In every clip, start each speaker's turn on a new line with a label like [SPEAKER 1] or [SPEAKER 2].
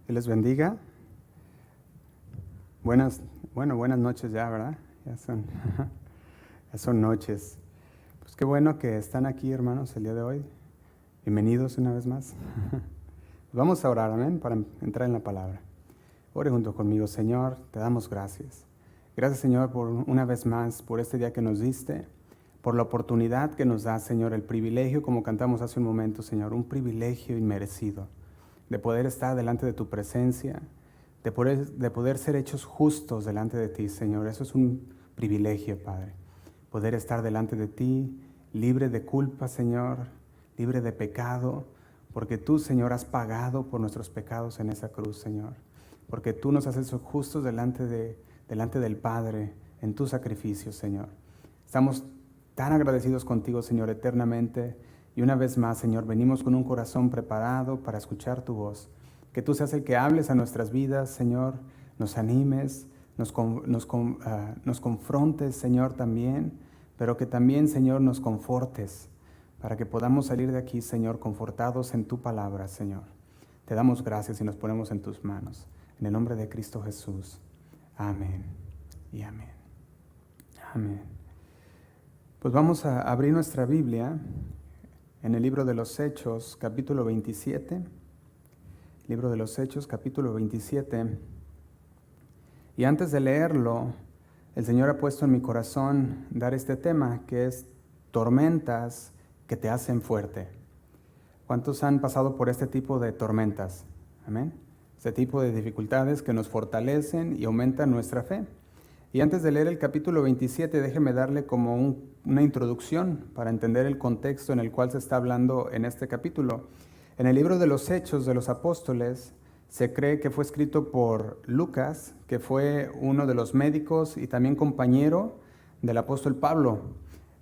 [SPEAKER 1] Dios les bendiga. Buenas noches ya, ¿verdad? Ya son noches. Pues qué bueno que están aquí, hermanos, el día de hoy. Bienvenidos una vez más. Vamos a orar, amén, para entrar en la palabra. Ore junto conmigo. Señor, te damos gracias. Gracias, Señor, por una vez más, por este día que nos diste, por la oportunidad que nos da, Señor, el privilegio, como cantamos hace un momento, Señor, un privilegio inmerecido de poder estar delante de tu presencia, de poder ser hechos justos delante de ti, Señor. Eso es un privilegio, Padre. Poder estar delante de ti, libre de culpa, Señor, libre de pecado, porque tú, Señor, has pagado por nuestros pecados en esa cruz, Señor. Porque tú nos has hecho justos delante del Padre en tu sacrificio, Señor. Estamos tan agradecidos contigo, Señor, eternamente. Y una vez más, Señor, venimos con un corazón preparado para escuchar tu voz. Que tú seas el que hables a nuestras vidas, Señor, nos animes, nos confrontes, Señor, también, pero que también, Señor, nos confortes para que podamos salir de aquí, Señor, confortados en tu palabra, Señor. Te damos gracias y nos ponemos en tus manos. En el nombre de Cristo Jesús. Amén y amén. Amén. Pues vamos a abrir nuestra Biblia en el libro de los Hechos, capítulo 27. Libro de los Hechos, capítulo 27. Y antes de leerlo, el Señor ha puesto en mi corazón dar este tema, que es tormentas que te hacen fuerte. ¿Cuántos han pasado por este tipo de tormentas? Amén. Este tipo de dificultades que nos fortalecen y aumentan nuestra fe. Y antes de leer el capítulo 27, déjeme darle como una introducción para entender el contexto en el cual se está hablando en este capítulo. En el libro de los Hechos de los Apóstoles se cree que fue escrito por Lucas, que fue uno de los médicos y también compañero del apóstol Pablo.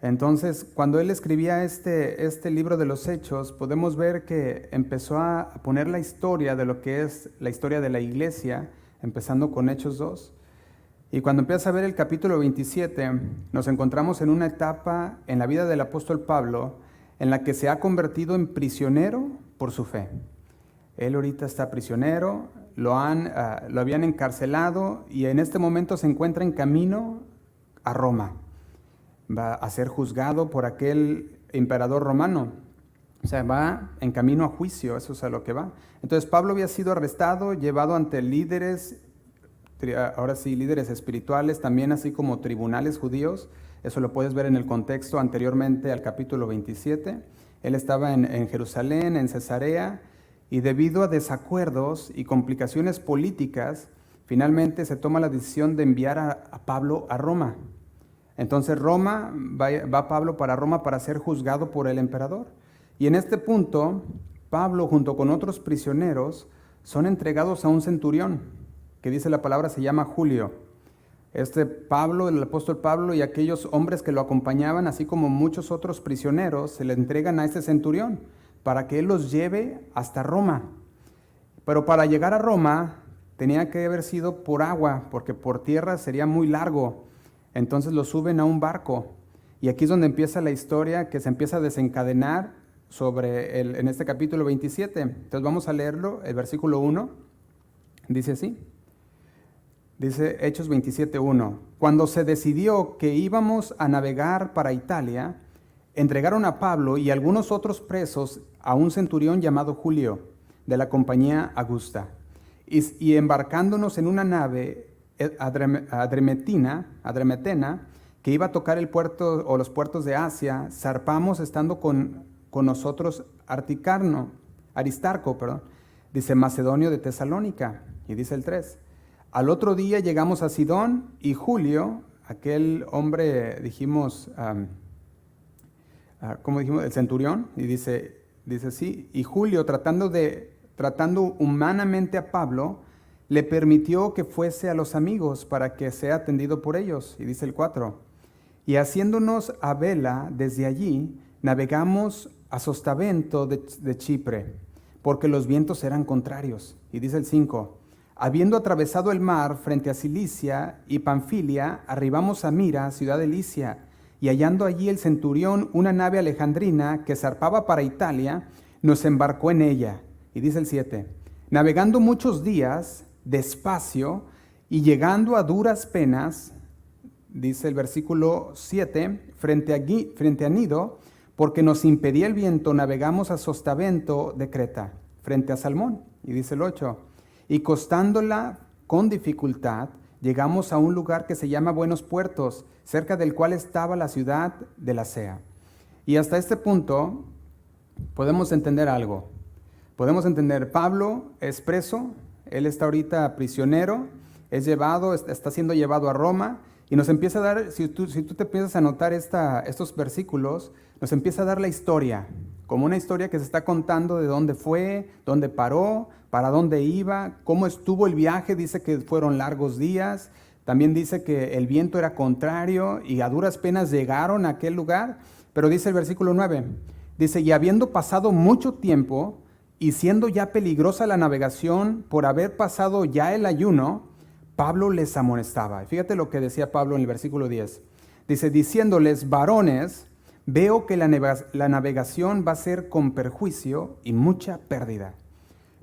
[SPEAKER 1] Entonces, cuando él escribía este libro de los Hechos, podemos ver que empezó a poner la historia de lo que es la historia de la iglesia, empezando con Hechos 2. Y cuando empieza a ver el capítulo 27, nos encontramos en una etapa en la vida del apóstol Pablo en la que se ha convertido en prisionero por su fe. Él ahorita está prisionero, lo habían encarcelado y en este momento se encuentra en camino a Roma. Va a ser juzgado por aquel emperador romano. O sea, va en camino a juicio, eso es a lo que va. Entonces Pablo había sido arrestado, llevado ante líderes, ahora sí, líderes espirituales, también así como tribunales judíos. Eso lo puedes ver en el contexto anteriormente al capítulo 27. Él estaba en Jerusalén, en Cesarea, y debido a desacuerdos y complicaciones políticas, finalmente se toma la decisión de enviar a Pablo a Roma. Entonces va Pablo para Roma para ser juzgado por el emperador. Y en este punto, Pablo junto con otros prisioneros son entregados a un centurión, que dice la palabra se llama Julio. Pablo, el apóstol Pablo y aquellos hombres que lo acompañaban, así como muchos otros prisioneros, se le entregan a este centurión para que él los lleve hasta Roma. Pero para llegar a Roma tenía que haber sido por agua, porque por tierra sería muy largo. Entonces lo suben a un barco. Y aquí es donde empieza la historia que se empieza a desencadenar en este capítulo 27. Entonces vamos a leerlo, el versículo 1. Dice así. Dice Hechos 27:1. Cuando se decidió que íbamos a navegar para Italia, entregaron a Pablo y algunos otros presos a un centurión llamado Julio, de la compañía Augusta. Y embarcándonos en una nave adremetena, que iba a tocar el puerto o los puertos de Asia, zarpamos estando con nosotros Aristarco, dice Macedonio de Tesalónica, y dice el 3. Al otro día llegamos a Sidón y Julio, aquel hombre, dijimos, ¿cómo dijimos? El centurión, y dice sí, y Julio tratando humanamente a Pablo, le permitió que fuese a los amigos para que sea atendido por ellos, y dice el 4. Y haciéndonos a vela desde allí, navegamos a Sotavento de Chipre, porque los vientos eran contrarios, y dice el 5. Habiendo atravesado el mar frente a Cilicia y Panfilia, arribamos a Mira, ciudad de Licia, y hallando allí el centurión una nave alejandrina que zarpaba para Italia, nos embarcó en ella. Y dice el 7, Navegando muchos días, despacio, y llegando a duras penas, dice el versículo 7, frente a Nido, porque nos impedía el viento, navegamos a Sotavento de Creta, frente a Salmón. Y dice el 8, y costándola con dificultad, llegamos a un lugar que se llama Buenos Puertos, cerca del cual estaba la ciudad de Lasea. Y hasta este punto podemos entender algo. Podemos entender, Pablo es preso, él está ahorita prisionero, es llevado, está siendo llevado a Roma, y nos empieza a dar, si tú te empiezas a notar estos versículos, nos empieza a dar la historia, como una historia que se está contando de dónde fue, dónde paró, para dónde iba, cómo estuvo el viaje. Dice que fueron largos días, también dice que el viento era contrario y a duras penas llegaron a aquel lugar, pero dice el versículo 9, dice, y habiendo pasado mucho tiempo y siendo ya peligrosa la navegación por haber pasado ya el ayuno, Pablo les amonestaba. Y fíjate lo que decía Pablo en el versículo 10. Dice, diciéndoles, varones, veo que la navegación va a ser con perjuicio y mucha pérdida,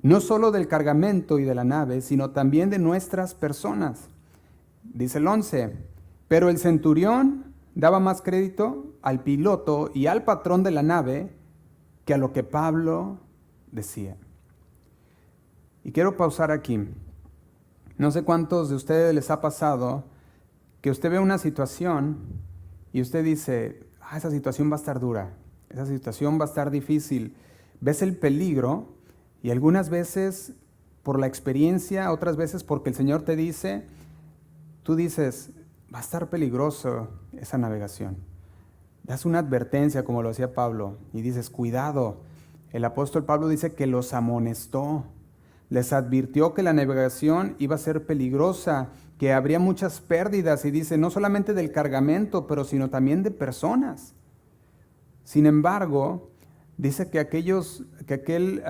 [SPEAKER 1] no solo del cargamento y de la nave, sino también de nuestras personas. Dice el 11, pero el centurión daba más crédito al piloto y al patrón de la nave que a lo que Pablo decía. Y quiero pausar aquí. No sé cuántos de ustedes les ha pasado que usted ve una situación y usted dice, esa situación va a estar dura, esa situación va a estar difícil. Ves el peligro y algunas veces por la experiencia, otras veces porque el Señor te dice, tú dices, va a estar peligroso esa navegación. Das una advertencia como lo hacía Pablo y dices, cuidado. El apóstol Pablo dice que los amonestó, les advirtió que la navegación iba a ser peligrosa, que habría muchas pérdidas y dice, no solamente del cargamento, pero sino también de personas. Sin embargo, dice que aquel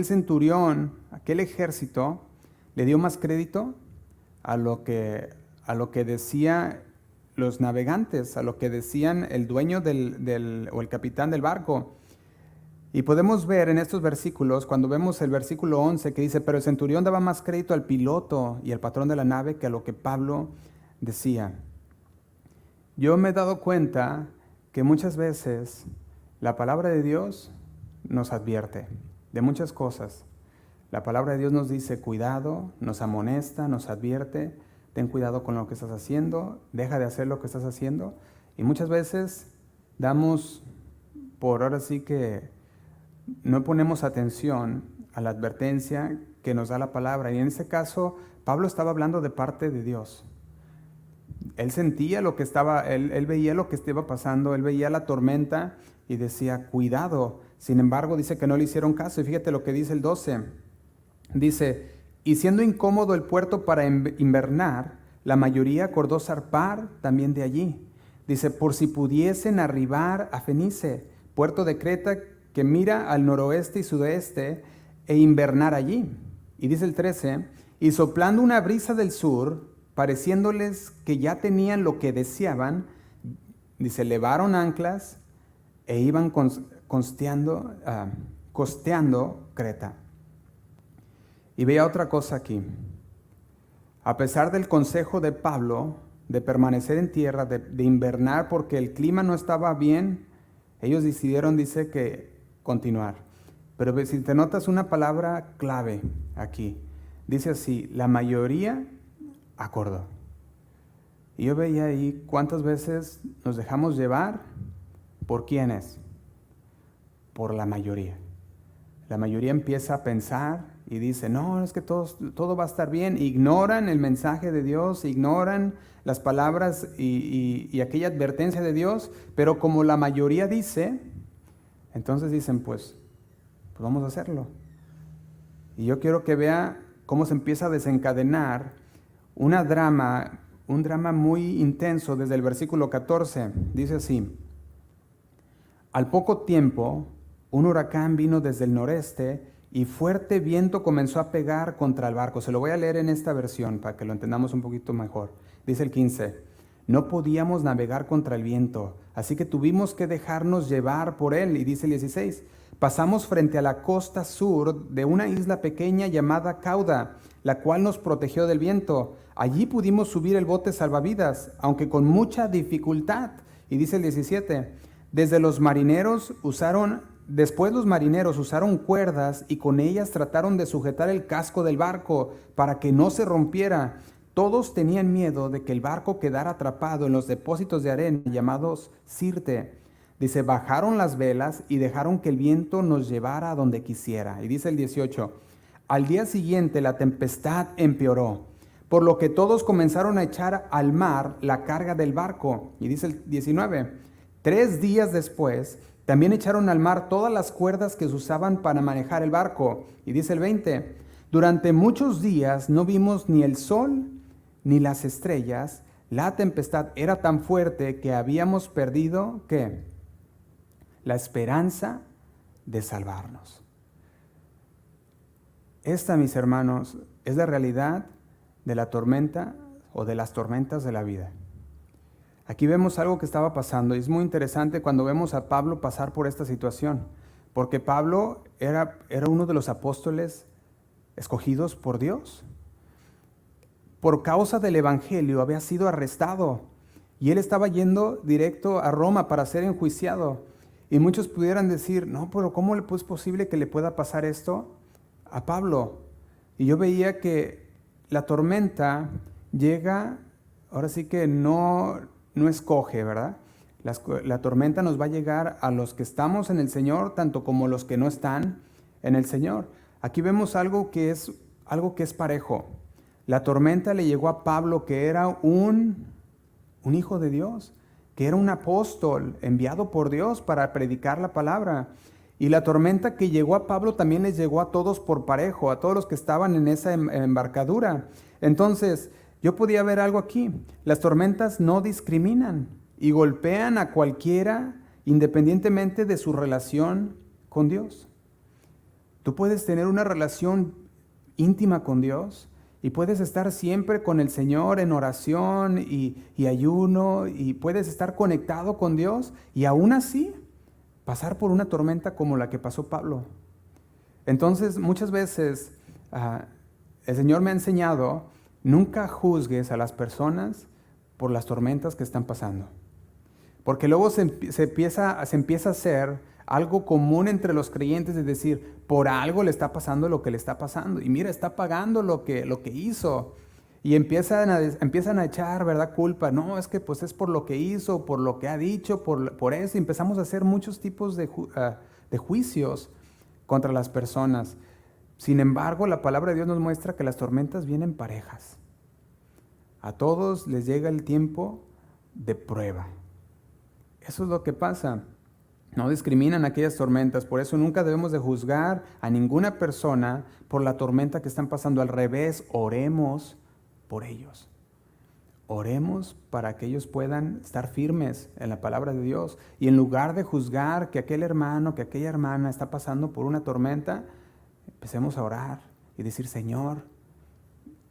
[SPEAKER 1] centurión, aquel ejército, le dio más crédito a lo que decía los navegantes, a lo que decían el dueño o el capitán del barco. Y podemos ver en estos versículos, cuando vemos el versículo 11 que dice, pero el centurión daba más crédito al piloto y al patrón de la nave que a lo que Pablo decía. Yo me he dado cuenta que muchas veces la palabra de Dios nos advierte de muchas cosas. La palabra de Dios nos dice, cuidado, nos amonesta, nos advierte, ten cuidado con lo que estás haciendo, deja de hacer lo que estás haciendo. Y muchas veces damos por ahora sí que no ponemos atención a la advertencia que nos da la palabra. Y en este caso, Pablo estaba hablando de parte de Dios. Él sentía lo que él veía lo que estaba pasando, él veía la tormenta y decía, cuidado. Sin embargo, dice que no le hicieron caso. Y fíjate lo que dice el 12. Dice, y siendo incómodo el puerto para invernar, la mayoría acordó zarpar también de allí. Dice, por si pudiesen arribar a Fenice, puerto de Creta, que mira al noroeste y sudeste, e invernar allí. Y dice el 13, y soplando una brisa del sur, pareciéndoles que ya tenían lo que deseaban, dice, levaron anclas e iban costeando Creta. Y veía otra cosa aquí. A pesar del consejo de Pablo de permanecer en tierra, de invernar porque el clima no estaba bien, ellos decidieron, dice, que continuar. Pero si te notas una palabra clave aquí, dice así, la mayoría acordó. Y yo veía ahí cuántas veces nos dejamos llevar, ¿por quiénes? Por la mayoría. La mayoría empieza a pensar y dice, no, es que todo va a estar bien. Ignoran el mensaje de Dios, ignoran las palabras y aquella advertencia de Dios, pero como la mayoría dice, entonces dicen, pues vamos a hacerlo. Y yo quiero que vea cómo se empieza a desencadenar un drama muy intenso desde el versículo 14. Dice así, al poco tiempo, un huracán vino desde el noreste y fuerte viento comenzó a pegar contra el barco. Se lo voy a leer en esta versión para que lo entendamos un poquito mejor. Dice el 15, no podíamos navegar contra el viento, así que tuvimos que dejarnos llevar por él. Y dice el 16, Pasamos frente a la costa sur de una isla pequeña llamada Cauda, la cual nos protegió del viento. Allí pudimos subir el bote salvavidas, aunque con mucha dificultad. Y dice el 17, después los marineros usaron cuerdas y con ellas trataron de sujetar el casco del barco para que no se rompiera. Todos tenían miedo de que el barco quedara atrapado en los depósitos de arena llamados Sirte. Dice, bajaron las velas y dejaron que el viento nos llevara a donde quisiera. Y dice el 18, al día siguiente la tempestad empeoró, por lo que todos comenzaron a echar al mar la carga del barco. Y dice el 19, 3 días después también echaron al mar todas las cuerdas que se usaban para manejar el barco. Y dice el 20, durante muchos días no vimos ni el sol ni las estrellas. La tempestad era tan fuerte que habíamos perdido, ¿qué? La esperanza de salvarnos. Esta, mis hermanos, es la realidad de la tormenta o de las tormentas de la vida. Aquí vemos algo que estaba pasando y es muy interesante cuando vemos a Pablo pasar por esta situación, porque Pablo era uno de los apóstoles escogidos por Dios. Por causa del evangelio había sido arrestado y él estaba yendo directo a Roma para ser enjuiciado. Y muchos pudieran decir, no, pero ¿cómo es posible que le pueda pasar esto a Pablo? Y yo veía que la tormenta llega, ahora sí que no escoge, ¿verdad? La tormenta nos va a llegar a los que estamos en el Señor, tanto como los que no están en el Señor. Aquí vemos algo que es parejo. La tormenta le llegó a Pablo, que era un hijo de Dios, que era un apóstol enviado por Dios para predicar la palabra. Y la tormenta que llegó a Pablo también les llegó a todos por parejo, a todos los que estaban en esa embarcadura. Entonces, yo podía ver algo aquí. Las tormentas no discriminan y golpean a cualquiera independientemente de su relación con Dios. Tú puedes tener una relación íntima con Dios y puedes estar siempre con el Señor en oración y ayuno, y puedes estar conectado con Dios y aún así pasar por una tormenta como la que pasó Pablo. Entonces, muchas veces el Señor me ha enseñado, nunca juzgues a las personas por las tormentas que están pasando. Porque luego se empieza a hacer algo común entre los creyentes de decir, por algo le está pasando lo que le está pasando. Y mira, está pagando lo que hizo. Y empiezan a echar, ¿verdad?, culpa. No, es que pues es por lo que hizo, por lo que ha dicho, por eso. Y empezamos a hacer muchos tipos de juicios contra las personas. Sin embargo, la palabra de Dios nos muestra que las tormentas vienen parejas. A todos les llega el tiempo de prueba. Eso es lo que pasa. No discriminan aquellas tormentas, por eso nunca debemos de juzgar a ninguna persona por la tormenta que están pasando. Al revés, oremos por ellos. Oremos para que ellos puedan estar firmes en la palabra de Dios. Y en lugar de juzgar que aquel hermano, que aquella hermana está pasando por una tormenta, empecemos a orar y decir, Señor,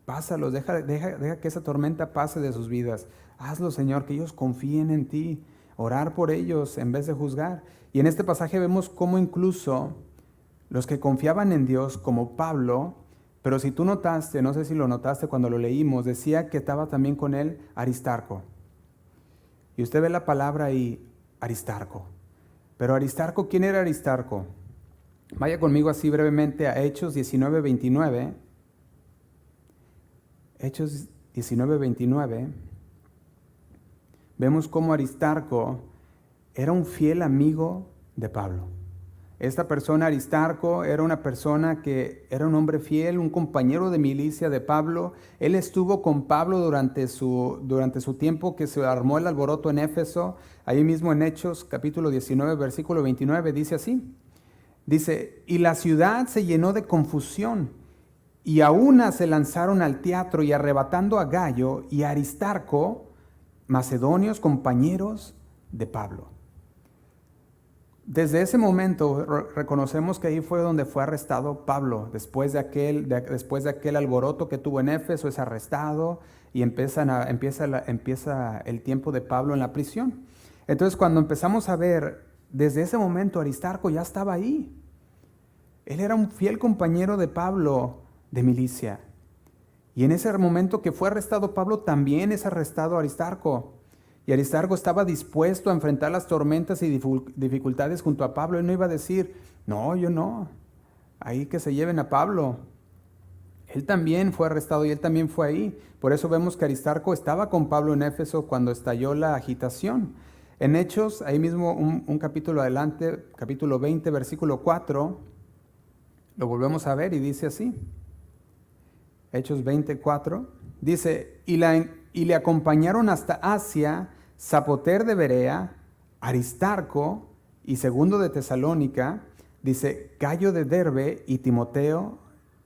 [SPEAKER 1] pásalos, deja que esa tormenta pase de sus vidas. Hazlo, Señor, que ellos confíen en ti. Orar por ellos en vez de juzgar. Y en este pasaje vemos cómo incluso los que confiaban en Dios, como Pablo, pero si tú notaste, no sé si lo notaste cuando lo leímos, decía que estaba también con él Aristarco. Y usted ve la palabra ahí, Aristarco. Pero Aristarco, ¿quién era Aristarco? Vaya conmigo así brevemente a Hechos 19:29. Hechos 19:29. Vemos cómo Aristarco era un fiel amigo de Pablo. Esta persona, Aristarco, era una persona que era un hombre fiel, un compañero de milicia de Pablo. Él estuvo con Pablo durante su tiempo que se armó el alboroto en Éfeso. Ahí mismo en Hechos, capítulo 19, versículo 29, dice así. Dice, y la ciudad se llenó de confusión, y a una se lanzaron al teatro, y arrebatando a Gayo y a Aristarco, macedonios, compañeros de Pablo. Desde ese momento reconocemos que ahí fue donde fue arrestado Pablo. Después de aquel alboroto que tuvo en Éfeso, es arrestado y empieza el tiempo de Pablo en la prisión. Entonces, cuando empezamos a ver desde ese momento Aristarco ya estaba ahí. Él era un fiel compañero de Pablo de milicia. Y en ese momento que fue arrestado Pablo, también es arrestado Aristarco. Y Aristarco estaba dispuesto a enfrentar las tormentas y dificultades junto a Pablo. Él no iba a decir, no, yo no, ahí que se lleven a Pablo. Él también fue arrestado y él también fue ahí. Por eso vemos que Aristarco estaba con Pablo en Éfeso cuando estalló la agitación. En Hechos, ahí mismo un capítulo adelante, capítulo 20, versículo 4, lo volvemos a ver y dice así. Hechos 24, dice, y le acompañaron hasta Asia, Zapoter de Berea, Aristarco y Segundo de Tesalónica, dice, Gayo de Derbe y Timoteo,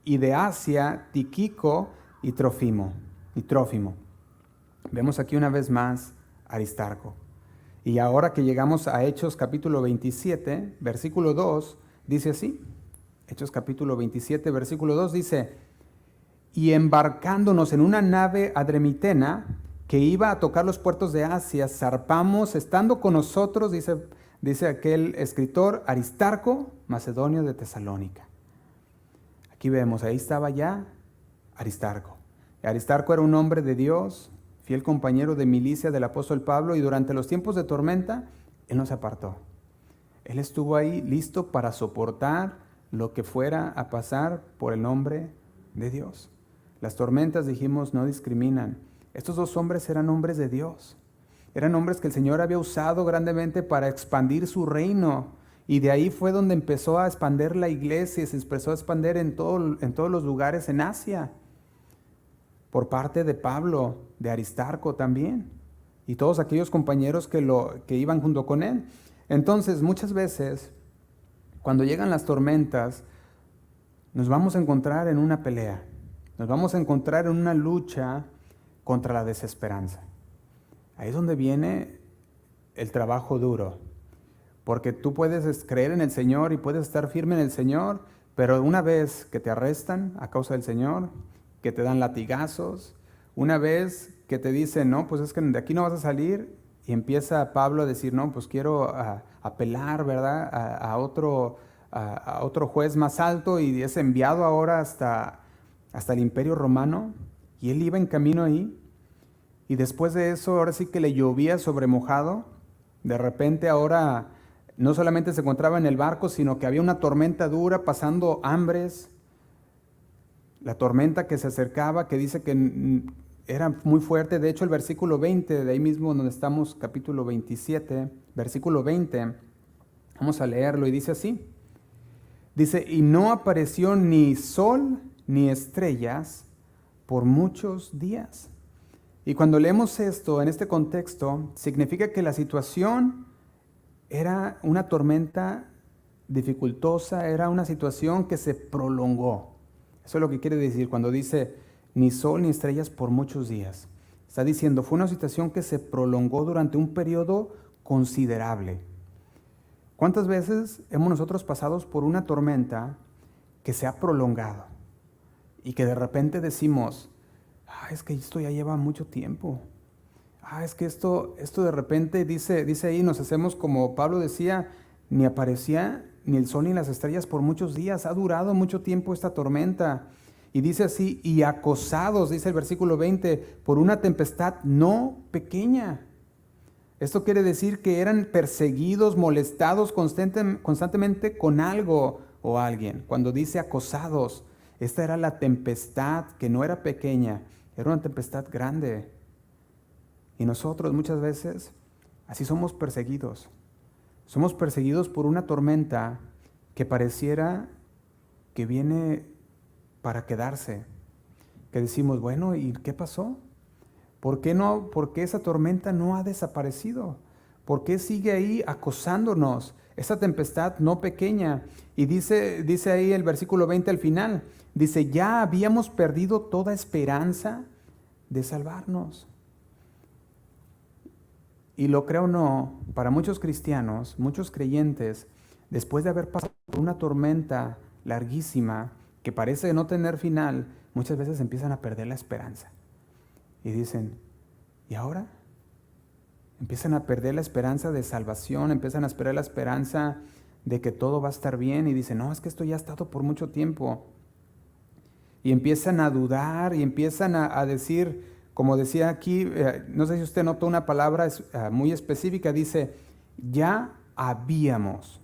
[SPEAKER 1] y de Asia, Tíquico y Trófimo. Vemos aquí una vez más Aristarco. Y ahora que llegamos a Hechos capítulo 27, versículo 2, dice así. Hechos capítulo 27, versículo 2 dice, y embarcándonos en una nave adremitena que iba a tocar los puertos de Asia, zarpamos, estando con nosotros, dice aquel escritor, Aristarco, macedonio de Tesalónica. Aquí vemos, ahí estaba ya Aristarco. Aristarco era un hombre de Dios, fiel compañero de milicia del apóstol Pablo, y durante los tiempos de tormenta, él no se apartó. Él estuvo ahí listo para soportar lo que fuera a pasar por el nombre de Dios. Las tormentas, dijimos, no discriminan. Estos dos hombres eran hombres de Dios. Eran hombres que el Señor había usado grandemente para expandir su reino. Y de ahí fue donde empezó a expandir la iglesia, se empezó a expandir en todos los lugares en Asia. Por parte de Pablo, de Aristarco también. Y todos aquellos compañeros que iban junto con él. Entonces, muchas veces, cuando llegan las tormentas, nos vamos a encontrar en una pelea. Nos vamos a encontrar en una lucha contra la desesperanza. Ahí es donde viene el trabajo duro. Porque tú puedes creer en el Señor y puedes estar firme en el Señor, pero una vez que te arrestan a causa del Señor, que te dan latigazos, una vez que te dicen, no, pues es que de aquí no vas a salir, y empieza Pablo a decir, no, pues quiero apelar, ¿verdad?, a otro juez más alto, y es enviado ahora hasta el Imperio Romano, y él iba en camino ahí, y después de eso, ahora sí que le llovía sobre mojado. De repente ahora no solamente se encontraba en el barco, sino que había una tormenta dura, pasando hambres. La tormenta que se acercaba, que dice que era muy fuerte. De hecho, el versículo 20, de ahí mismo donde estamos, capítulo 27, versículo 20, vamos a leerlo, y dice así. Dice, y no apareció ni sol ni estrellas por muchos días. Y cuando leemos esto en este contexto, significa que la situación era una tormenta dificultosa, era una situación que se prolongó. Eso es lo que quiere decir cuando dice ni sol ni estrellas por muchos días. Está diciendo, fue una situación que se prolongó durante un periodo considerable. ¿Cuántas veces hemos nosotros pasado por una tormenta que se ha prolongado y que de repente decimos, es que esto ya lleva mucho tiempo? Es que esto de repente, dice ahí, nos hacemos como Pablo decía, ni aparecía ni el sol ni las estrellas por muchos días, ha durado mucho tiempo esta tormenta. Y dice así, y acosados, dice el versículo 20, por una tempestad no pequeña. Esto quiere decir que eran perseguidos, molestados constantemente con algo o alguien. Cuando dice acosados, esta era la tempestad que no era pequeña, era una tempestad grande. Y nosotros muchas veces así somos perseguidos. Somos perseguidos por una tormenta que pareciera que viene para quedarse. Que decimos, bueno, ¿y qué pasó? ¿Por qué no? ¿Por qué esa tormenta no ha desaparecido? ¿Por qué sigue ahí acosándonos? Esa tempestad no pequeña. Y dice ahí el versículo 20 al final, dice, ya habíamos perdido toda esperanza de salvarnos. Y lo creo o no, para muchos cristianos, muchos creyentes, después de haber pasado por una tormenta larguísima que parece no tener final, muchas veces empiezan a perder la esperanza. Y dicen, ¿y ahora? Empiezan a perder la esperanza de salvación, empiezan a perder la esperanza de que todo va a estar bien y dicen, no, es que esto ya ha estado por mucho tiempo. Y empiezan a dudar y empiezan a decir, como decía aquí, no sé si usted notó una palabra muy específica, dice, ya habíamos.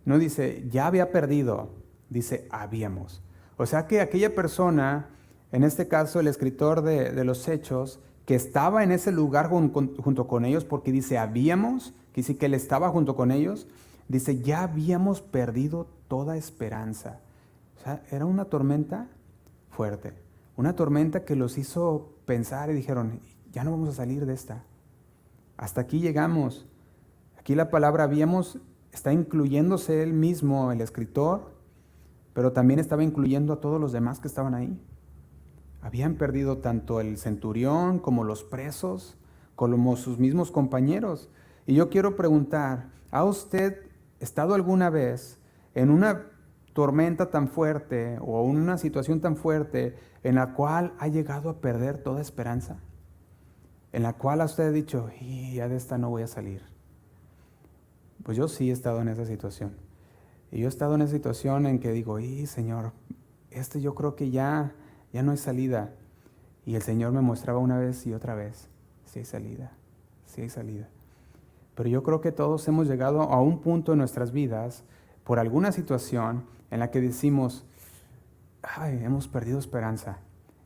[SPEAKER 1] No dice, ya había perdido, dice, habíamos. O sea que aquella persona, en este caso el escritor de los Hechos, que estaba en ese lugar junto con ellos, porque dice, habíamos, que dice que él estaba junto con ellos, dice, ya habíamos perdido toda esperanza. O sea, era una tormenta fuerte, una tormenta que los hizo pensar y dijeron, ya no vamos a salir de esta. Hasta aquí llegamos. Aquí la palabra habíamos está incluyéndose él mismo, el escritor, pero también estaba incluyendo a todos los demás que estaban ahí. Habían perdido tanto el centurión como los presos, como sus mismos compañeros. Y yo quiero preguntar, ¿ha usted estado alguna vez en una tormenta tan fuerte o una situación tan fuerte en la cual ha llegado a perder toda esperanza? En la cual a usted ha dicho, ya de esta no voy a salir. Pues yo sí he estado en esa situación. Y yo he estado en esa situación en que digo, Señor, yo creo que ya no hay salida. Y el Señor me mostraba una vez y otra vez, sí hay salida, sí hay salida. Pero yo creo que todos hemos llegado a un punto en nuestras vidas por alguna situación en la que decimos, hemos perdido esperanza,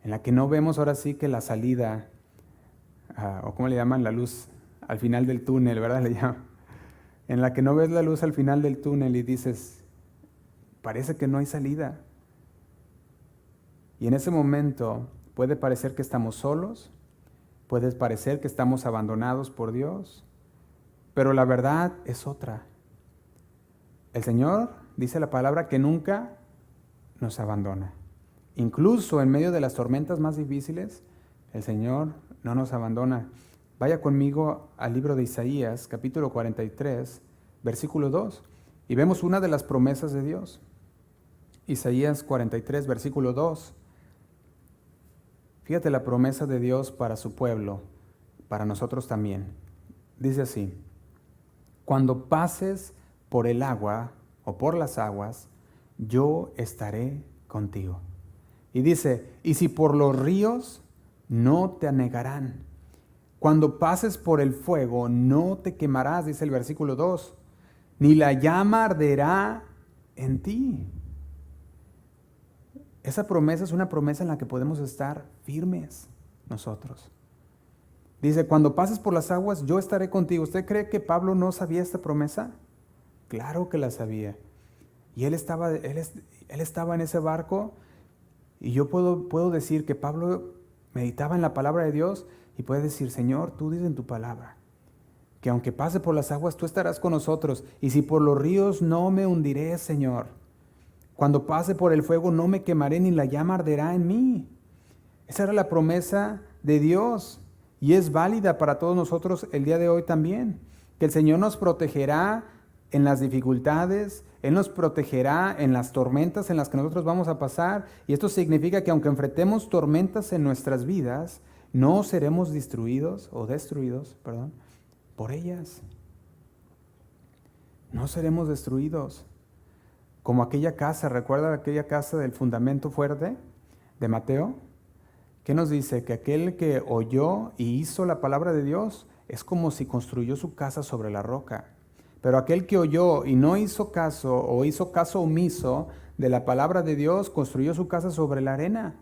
[SPEAKER 1] en la que no vemos ahora sí que la salida, o como le llaman, la luz al final del túnel, ¿verdad? Le llaman. En la que no ves la luz al final del túnel y dices, parece que no hay salida. Y en ese momento puede parecer que estamos solos, puede parecer que estamos abandonados por Dios, pero la verdad es otra. El Señor dice la palabra que nunca nos abandona. Incluso en medio de las tormentas más difíciles, el Señor no nos abandona. Vaya conmigo al libro de Isaías, capítulo 43, versículo 2, y vemos una de las promesas de Dios. Isaías 43, versículo 2. Fíjate la promesa de Dios para su pueblo, para nosotros también. Dice así, cuando pases por el agua o por las aguas, yo estaré contigo. Y dice, y si por los ríos, no te anegarán. Cuando pases por el fuego, no te quemarás, dice el versículo 2, ni la llama arderá en ti. Esa promesa es una promesa en la que podemos estar firmes nosotros. Dice, cuando pases por las aguas, yo estaré contigo. ¿Usted cree que Pablo no sabía esta promesa? Claro que la sabía. Y él estaba en ese barco, y yo puedo decir que Pablo meditaba en la palabra de Dios y puede decir, Señor, tú dices en tu palabra que aunque pase por las aguas, tú estarás con nosotros. Y si por los ríos, no me hundiré, Señor. Cuando pase por el fuego, no me quemaré, ni la llama arderá en mí. Esa era la promesa de Dios y es válida para todos nosotros el día de hoy también. Que el Señor nos protegerá en las dificultades, Él nos protegerá en las tormentas en las que nosotros vamos a pasar. Y esto significa que aunque enfrentemos tormentas en nuestras vidas, no seremos destruidos por ellas. No seremos destruidos. Como aquella casa, ¿recuerda aquella casa del fundamento fuerte de Mateo? ¿Qué nos dice? Que aquel que oyó y hizo la palabra de Dios es como si construyó su casa sobre la roca. Pero aquel que oyó y no hizo caso o hizo caso omiso de la palabra de Dios, construyó su casa sobre la arena.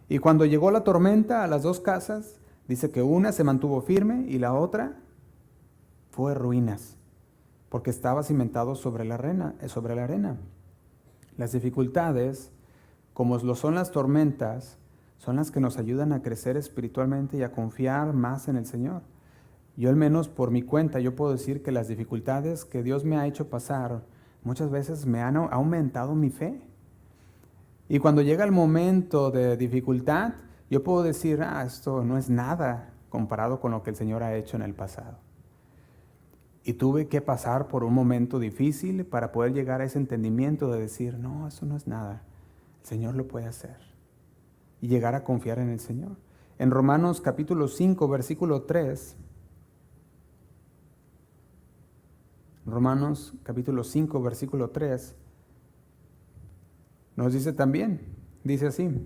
[SPEAKER 1] Y cuando llegó la tormenta a las dos casas, dice que una se mantuvo firme y la otra fue ruinas, porque estaba cimentado sobre la arena. Las dificultades, como lo son las tormentas, son las que nos ayudan a crecer espiritualmente y a confiar más en el Señor. Yo al menos por mi cuenta, yo puedo decir que las dificultades que Dios me ha hecho pasar muchas veces me han aumentado mi fe. Y cuando llega el momento de dificultad, yo puedo decir, esto no es nada comparado con lo que el Señor ha hecho en el pasado. Y tuve que pasar por un momento difícil para poder llegar a ese entendimiento de decir, no, eso no es nada, el Señor lo puede hacer. Y llegar a confiar en el Señor. En Romanos capítulo 5, versículo 3, Romanos capítulo 5, versículo 3, nos dice también, dice así,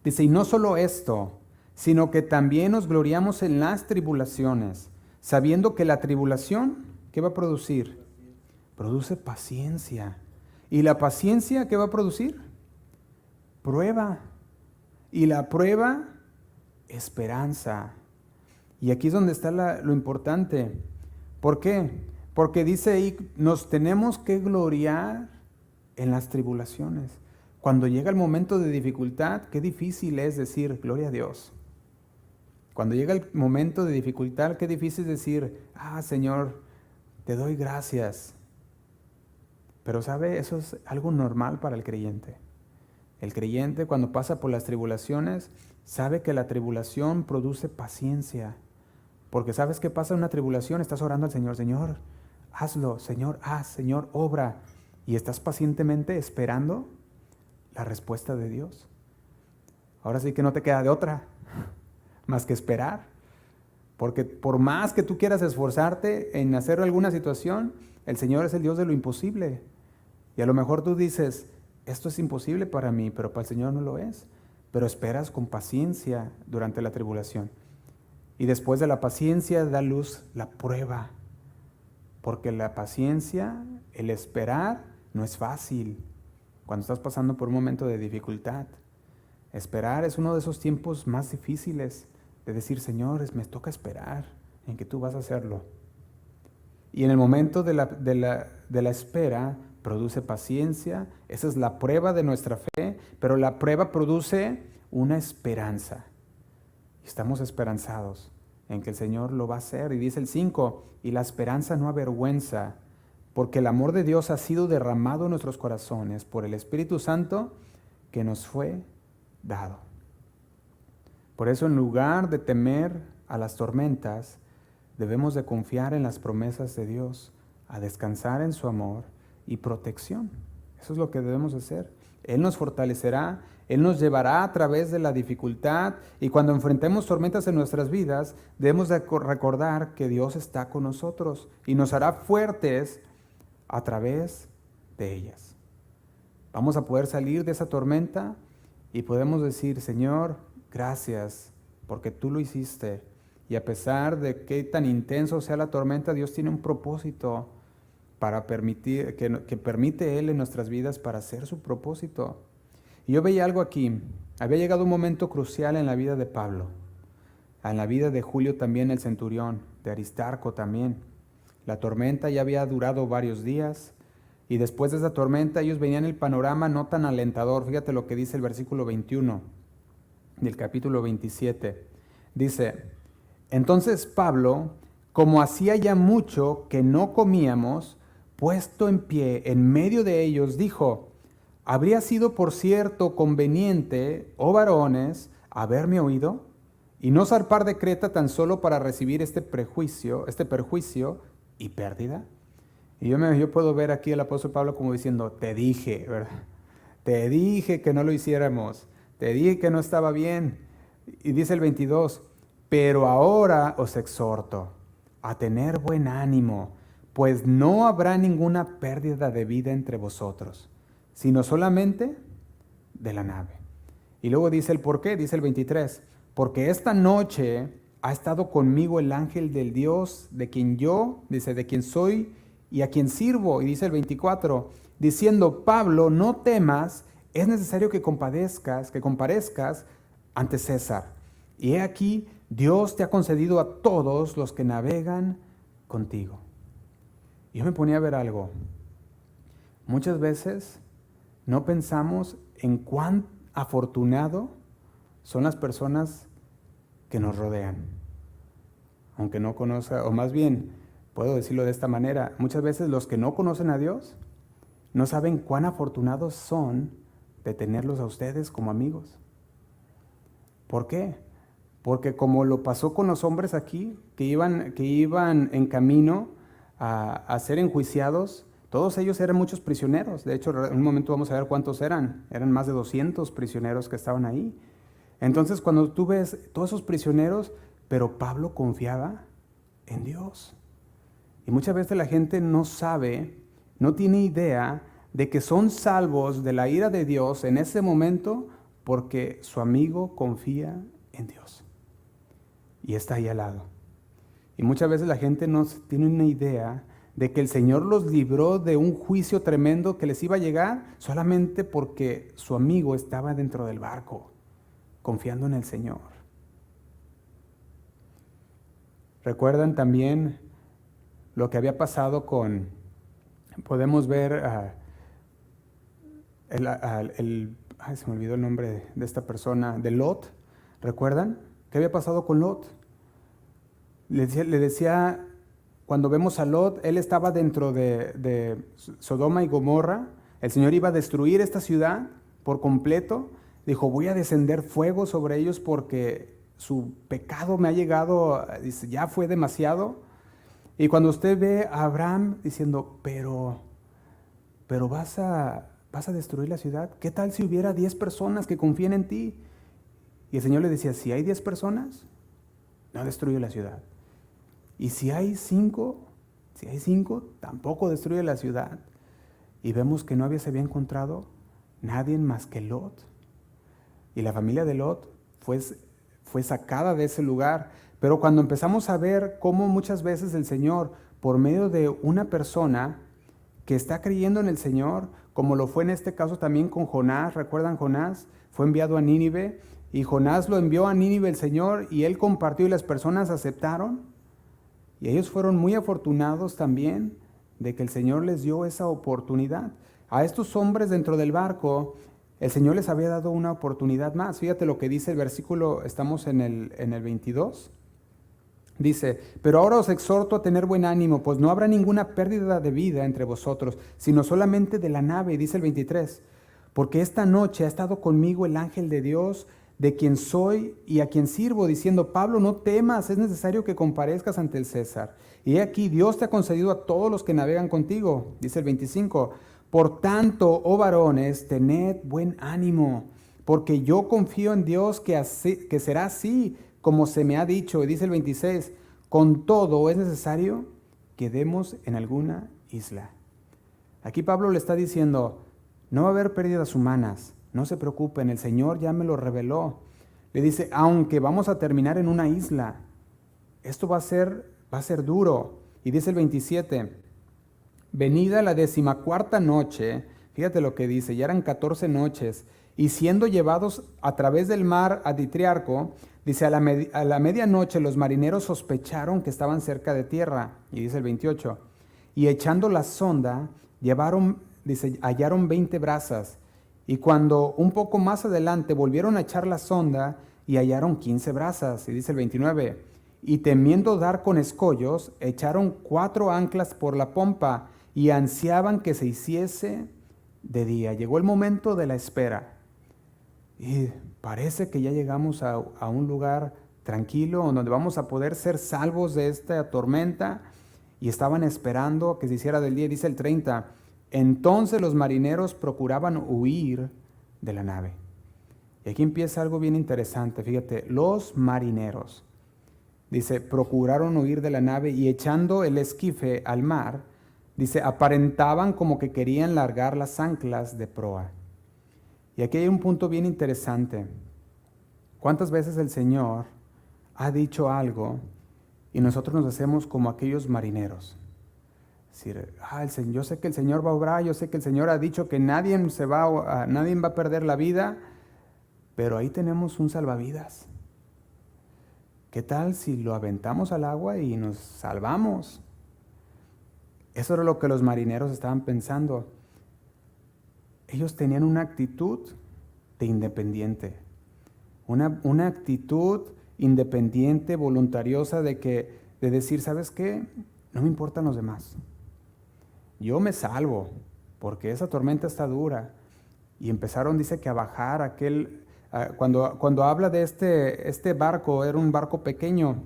[SPEAKER 1] dice, y no solo esto, sino que también nos gloriamos en las tribulaciones, sabiendo que la tribulación, ¿qué va a producir? Produce paciencia. ¿Y la paciencia qué va a producir? Prueba. Y la prueba, esperanza. Y aquí es donde está lo importante. ¿Por qué? Porque dice ahí, nos tenemos que gloriar en las tribulaciones. Cuando llega el momento de dificultad, qué difícil es decir, gloria a Dios. Cuando llega el momento de dificultad, qué difícil es decir, Señor, te doy gracias. Pero ¿sabe? Eso es algo normal para el creyente. El creyente cuando pasa por las tribulaciones, sabe que la tribulación produce paciencia. Porque ¿sabes qué pasa en una tribulación? Estás orando al Señor, Señor, hazlo, Señor, Señor, obra. Y estás pacientemente esperando la respuesta de Dios. Ahora sí que no te queda de otra más que esperar. Porque por más que tú quieras esforzarte en hacer alguna situación, el Señor es el Dios de lo imposible. Y a lo mejor tú dices, esto es imposible para mí, pero para el Señor no lo es. Pero esperas con paciencia durante la tribulación. Y después de la paciencia da luz la prueba. Porque la paciencia, el esperar, no es fácil cuando estás pasando por un momento de dificultad. Esperar es uno de esos tiempos más difíciles de decir, Señor, me toca esperar en que tú vas a hacerlo. Y en el momento de la espera produce paciencia, esa es la prueba de nuestra fe, pero la prueba produce una esperanza. Estamos esperanzados en que el Señor lo va a hacer. Y dice el 5, y la esperanza no avergüenza, porque el amor de Dios ha sido derramado en nuestros corazones por el Espíritu Santo que nos fue dado. Por eso, en lugar de temer a las tormentas, debemos de confiar en las promesas de Dios, a descansar en su amor y protección. Eso es lo que debemos hacer. Él nos fortalecerá, Él nos llevará a través de la dificultad, y cuando enfrentemos tormentas en nuestras vidas, debemos de recordar que Dios está con nosotros y nos hará fuertes a través de ellas. Vamos a poder salir de esa tormenta y podemos decir, Señor, gracias, porque tú lo hiciste. Y a pesar de que tan intenso sea la tormenta, Dios tiene un propósito para permitir, que permite Él en nuestras vidas para hacer su propósito. Y yo veía algo aquí. Había llegado un momento crucial en la vida de Pablo, en la vida de Julio también, el centurión, de Aristarco también. La tormenta ya había durado varios días, y después de esa tormenta ellos veían el panorama no tan alentador. Fíjate lo que dice el versículo 21 del capítulo 27. Dice, entonces Pablo, como hacía ya mucho que no comíamos, puesto en pie en medio de ellos, dijo, ¿habría sido por cierto conveniente, oh varones, haberme oído, y no zarpar de Creta tan solo para recibir este perjuicio y pérdida? Y yo puedo ver aquí al apóstol Pablo como diciendo, te dije, ¿verdad? Te dije que no lo hiciéramos, te dije que no estaba bien. Y dice el 22, pero ahora os exhorto a tener buen ánimo, pues no habrá ninguna pérdida de vida entre vosotros, sino solamente de la nave. Y luego dice el por qué, dice el 23, porque esta noche ha estado conmigo el ángel del Dios, de quien soy y a quien sirvo. Y dice el 24, diciendo, Pablo, no temas, es necesario que comparezcas ante César. Y he aquí, Dios te ha concedido a todos los que navegan contigo. Y yo me ponía a ver algo. Muchas veces no pensamos en cuán afortunado son las personas que nos rodean. Aunque no conozca, o más bien, puedo decirlo de esta manera, muchas veces los que no conocen a Dios no saben cuán afortunados son de tenerlos a ustedes como amigos. ¿Por qué? Porque como lo pasó con los hombres aquí, que iban en camino a ser enjuiciados, todos ellos eran muchos prisioneros. De hecho, en un momento vamos a ver cuántos eran. Eran más de 200 prisioneros que estaban ahí. Entonces, cuando tú ves todos esos prisioneros, pero Pablo confiaba en Dios. Y muchas veces la gente no sabe, no tiene idea de que son salvos de la ira de Dios en ese momento porque su amigo confía en Dios y está ahí al lado. Y muchas veces la gente no tiene una idea de que el Señor los libró de un juicio tremendo que les iba a llegar solamente porque su amigo estaba dentro del barco, confiando en el Señor. ¿Recuerdan también lo que había pasado podemos ver se me olvidó el nombre de esta persona, de Lot? ¿Recuerdan? ¿Qué había pasado con Lot? Le decía, cuando vemos a Lot, él estaba dentro de Sodoma y Gomorra. El Señor iba a destruir esta ciudad por completo. Dijo, voy a descender fuego sobre ellos porque su pecado me ha llegado, dice, ya fue demasiado. Y cuando usted ve a Abraham diciendo, pero vas a destruir la ciudad, ¿qué tal si hubiera 10 personas que confíen en ti? Y el Señor le decía, si hay 10 personas, no destruye la ciudad. Y si hay 5, tampoco destruye la ciudad. Y vemos que se había encontrado nadie más que Lot. Y la familia de Lot fue sacada de ese lugar. Pero cuando empezamos a ver cómo muchas veces el Señor, por medio de una persona que está creyendo en el Señor, como lo fue en este caso también con Jonás, ¿recuerdan Jonás? Fue enviado a Nínive, y Jonás lo envió a Nínive el Señor, y él compartió y las personas aceptaron. Y ellos fueron muy afortunados también de que el Señor les dio esa oportunidad. A estos hombres dentro del barco, el Señor les había dado una oportunidad más. Fíjate lo que dice el versículo, estamos en el 22. Dice, pero ahora os exhorto a tener buen ánimo, pues no habrá ninguna pérdida de vida entre vosotros, sino solamente de la nave. Y dice el 23, porque esta noche ha estado conmigo el ángel de Dios, de quien soy y a quien sirvo, diciendo, Pablo, no temas, es necesario que comparezcas ante el César. Y he aquí, Dios te ha concedido a todos los que navegan contigo. Dice el 25, por tanto, oh varones, tened buen ánimo, porque yo confío en Dios que será así como se me ha dicho. Y dice el 26, con todo es necesario que demos en alguna isla. Aquí Pablo le está diciendo, no va a haber pérdidas humanas, no se preocupen, el Señor ya me lo reveló. Le dice, aunque vamos a terminar en una isla, esto va a ser duro. Y dice el 27, venida la 14ª noche, fíjate lo que dice, ya eran 14 noches, y siendo llevados a través del mar a Ditriarco, dice, a la medianoche los marineros sospecharon que estaban cerca de tierra. Y dice el 28, y echando la sonda, hallaron 20 brazas. Y cuando un poco más adelante volvieron a echar la sonda, y hallaron 15 brazas. Y dice el 29, y temiendo dar con escollos, echaron 4 anclas por la pompa, y ansiaban que se hiciese de día. Llegó el momento de la espera. Y parece que ya llegamos a un lugar tranquilo, donde vamos a poder ser salvos de esta tormenta. Y estaban esperando que se hiciera del día. Dice el 30, entonces los marineros procuraban huir de la nave. Y aquí empieza algo bien interesante, fíjate, los marineros, dice, procuraron huir de la nave y echando el esquife al mar, dice, aparentaban como que querían largar las anclas de proa. Y aquí hay un punto bien interesante. ¿Cuántas veces el Señor ha dicho algo y nosotros nos hacemos como aquellos marineros? Es decir, yo sé que el Señor va a obrar, yo sé que el Señor ha dicho que nadie va a perder la vida, pero ahí tenemos un salvavidas. ¿Qué tal si lo aventamos al agua y nos salvamos? Eso era lo que los marineros estaban pensando. Ellos tenían una actitud de independiente, una actitud independiente, voluntariosa de decir, ¿sabes qué? No me importan los demás. Yo me salvo, porque esa tormenta está dura. Y empezaron, dice, que a bajar cuando habla de este barco, era un barco pequeño.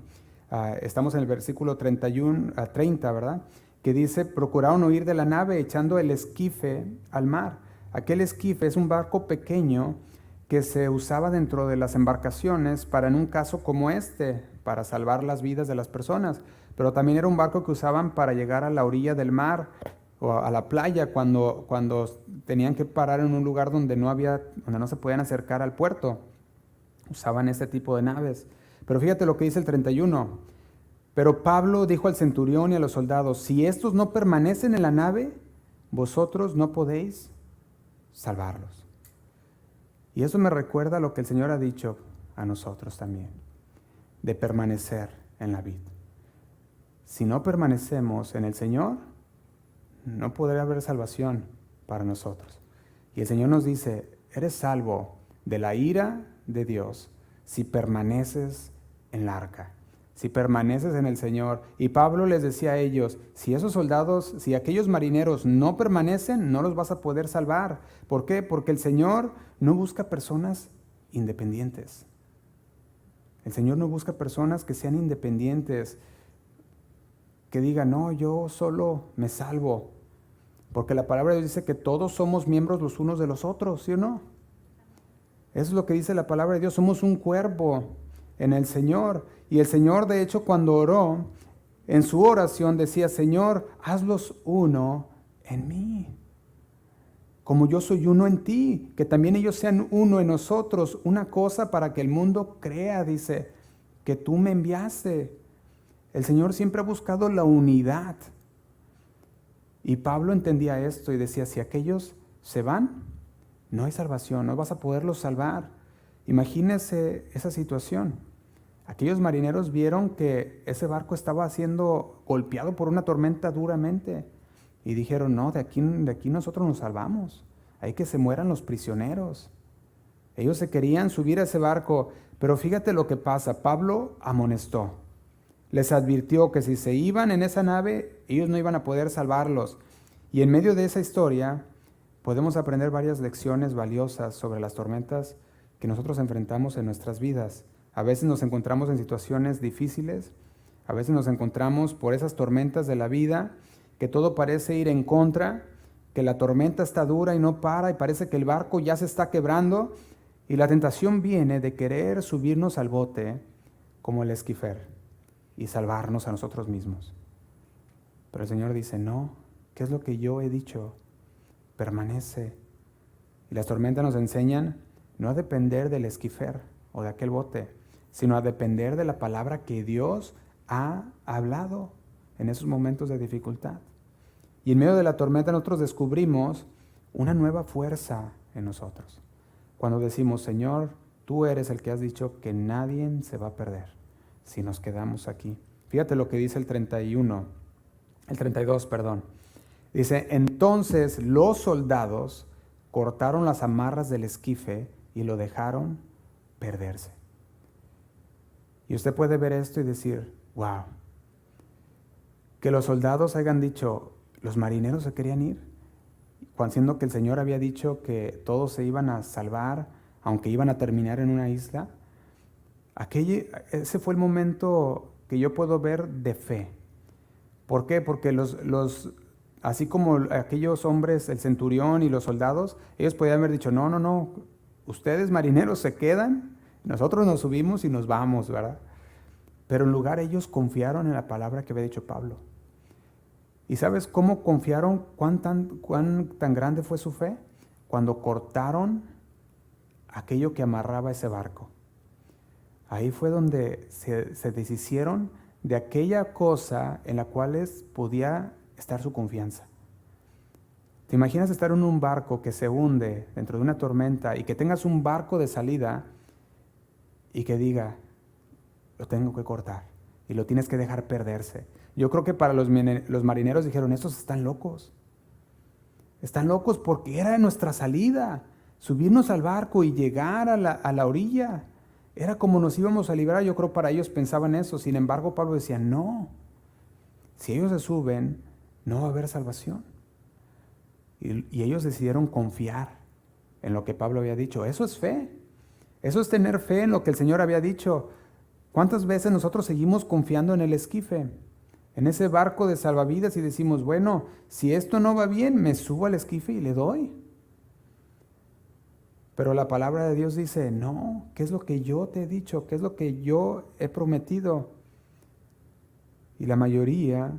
[SPEAKER 1] Estamos en el versículo 31 a 30, ¿verdad? Que dice, procuraron huir de la nave echando el esquife al mar. Aquel esquife es un barco pequeño que se usaba dentro de las embarcaciones para en un caso como este, para salvar las vidas de las personas, pero también era un barco que usaban para llegar a la orilla del mar o a la playa cuando tenían que parar en un lugar donde no se podían acercar al puerto. Usaban este tipo de naves. Pero fíjate lo que dice el 31. Pero Pablo dijo al centurión y a los soldados: si estos no permanecen en la nave, vosotros no podéis salvarlos. Y eso me recuerda a lo que el Señor ha dicho a nosotros también, de permanecer en la vid. Si no permanecemos en el Señor, no podrá haber salvación para nosotros. Y el Señor nos dice: eres salvo de la ira de Dios si permaneces en la arca, si permaneces en el Señor. Y Pablo les decía a ellos: si esos soldados, si aquellos marineros no permanecen, no los vas a poder salvar. ¿Por qué? Porque el Señor no busca personas independientes. El Señor no busca personas que sean independientes, que digan: no, yo solo me salvo. Porque la palabra de Dios dice que todos somos miembros los unos de los otros, ¿sí o no? Eso es lo que dice la palabra de Dios. Somos un cuerpo en el Señor. Y el Señor, de hecho, cuando oró, en su oración decía: Señor, hazlos uno en mí, como yo soy uno en ti, que también ellos sean uno en nosotros. Una cosa para que el mundo crea, dice, que tú me enviaste. El Señor siempre ha buscado la unidad. Y Pablo entendía esto y decía: si aquellos se van, no hay salvación, no vas a poderlos salvar. Imagínese esa situación. Aquellos marineros vieron que ese barco estaba siendo golpeado por una tormenta duramente y dijeron: no, de aquí nosotros nos salvamos, hay que se mueran los prisioneros. Ellos se querían subir a ese barco, pero fíjate lo que pasa. Pablo amonestó, les advirtió que si se iban en esa nave, ellos no iban a poder salvarlos. Y en medio de esa historia podemos aprender varias lecciones valiosas sobre las tormentas que nosotros enfrentamos en nuestras vidas. A veces nos encontramos en situaciones difíciles, a veces nos encontramos por esas tormentas de la vida, que todo parece ir en contra, que la tormenta está dura y no para, y parece que el barco ya se está quebrando, y la tentación viene de querer subirnos al bote como el esquifer y salvarnos a nosotros mismos. Pero el Señor dice: no, ¿qué es lo que yo he dicho? Permanece. Y las tormentas nos enseñan no a depender del esquifer o de aquel bote, sino a depender de la palabra que Dios ha hablado en esos momentos de dificultad. Y en medio de la tormenta nosotros descubrimos una nueva fuerza en nosotros. Cuando decimos: Señor, tú eres el que has dicho que nadie se va a perder si nos quedamos aquí. Fíjate lo que dice el 32. Dice: entonces los soldados cortaron las amarras del esquife y lo dejaron perderse. Y usted puede ver esto y decir: wow, que los soldados hayan dicho, los marineros se querían ir, siendo que el Señor había dicho que todos se iban a salvar, aunque iban a terminar en una isla. Ese fue el momento que yo puedo ver de fe. ¿Por qué? Porque así como aquellos hombres, el centurión y los soldados, ellos podían haber dicho: no, ustedes marineros se quedan, nosotros nos subimos y nos vamos, ¿verdad? Pero en lugar ellos confiaron en la palabra que había dicho Pablo. ¿Y sabes cómo confiaron? ¿Cuán tan grande fue su fe? Cuando cortaron aquello que amarraba ese barco. Ahí fue donde se deshicieron de aquella cosa en la cual podía estar su confianza. ¿Te imaginas estar en un barco que se hunde dentro de una tormenta y que tengas un barco de salida y que diga: lo tengo que cortar y lo tienes que dejar perderse? Yo creo que para los marineros dijeron: estos están locos. Están locos porque era nuestra salida, subirnos al barco y llegar a la orilla. Era como nos íbamos a librar. Yo creo para ellos pensaban eso. Sin embargo, Pablo decía: no, si ellos se suben, no va a haber salvación. Y ellos decidieron confiar en lo que Pablo había dicho. Eso es fe. Eso es tener fe en lo que el Señor había dicho. ¿Cuántas veces nosotros seguimos confiando en el esquife, en ese barco de salvavidas, y decimos: bueno, si esto no va bien, me subo al esquife y le doy? Pero la palabra de Dios dice, no, ¿qué es lo que yo te he dicho? ¿Qué es lo que yo he prometido? Y la mayoría,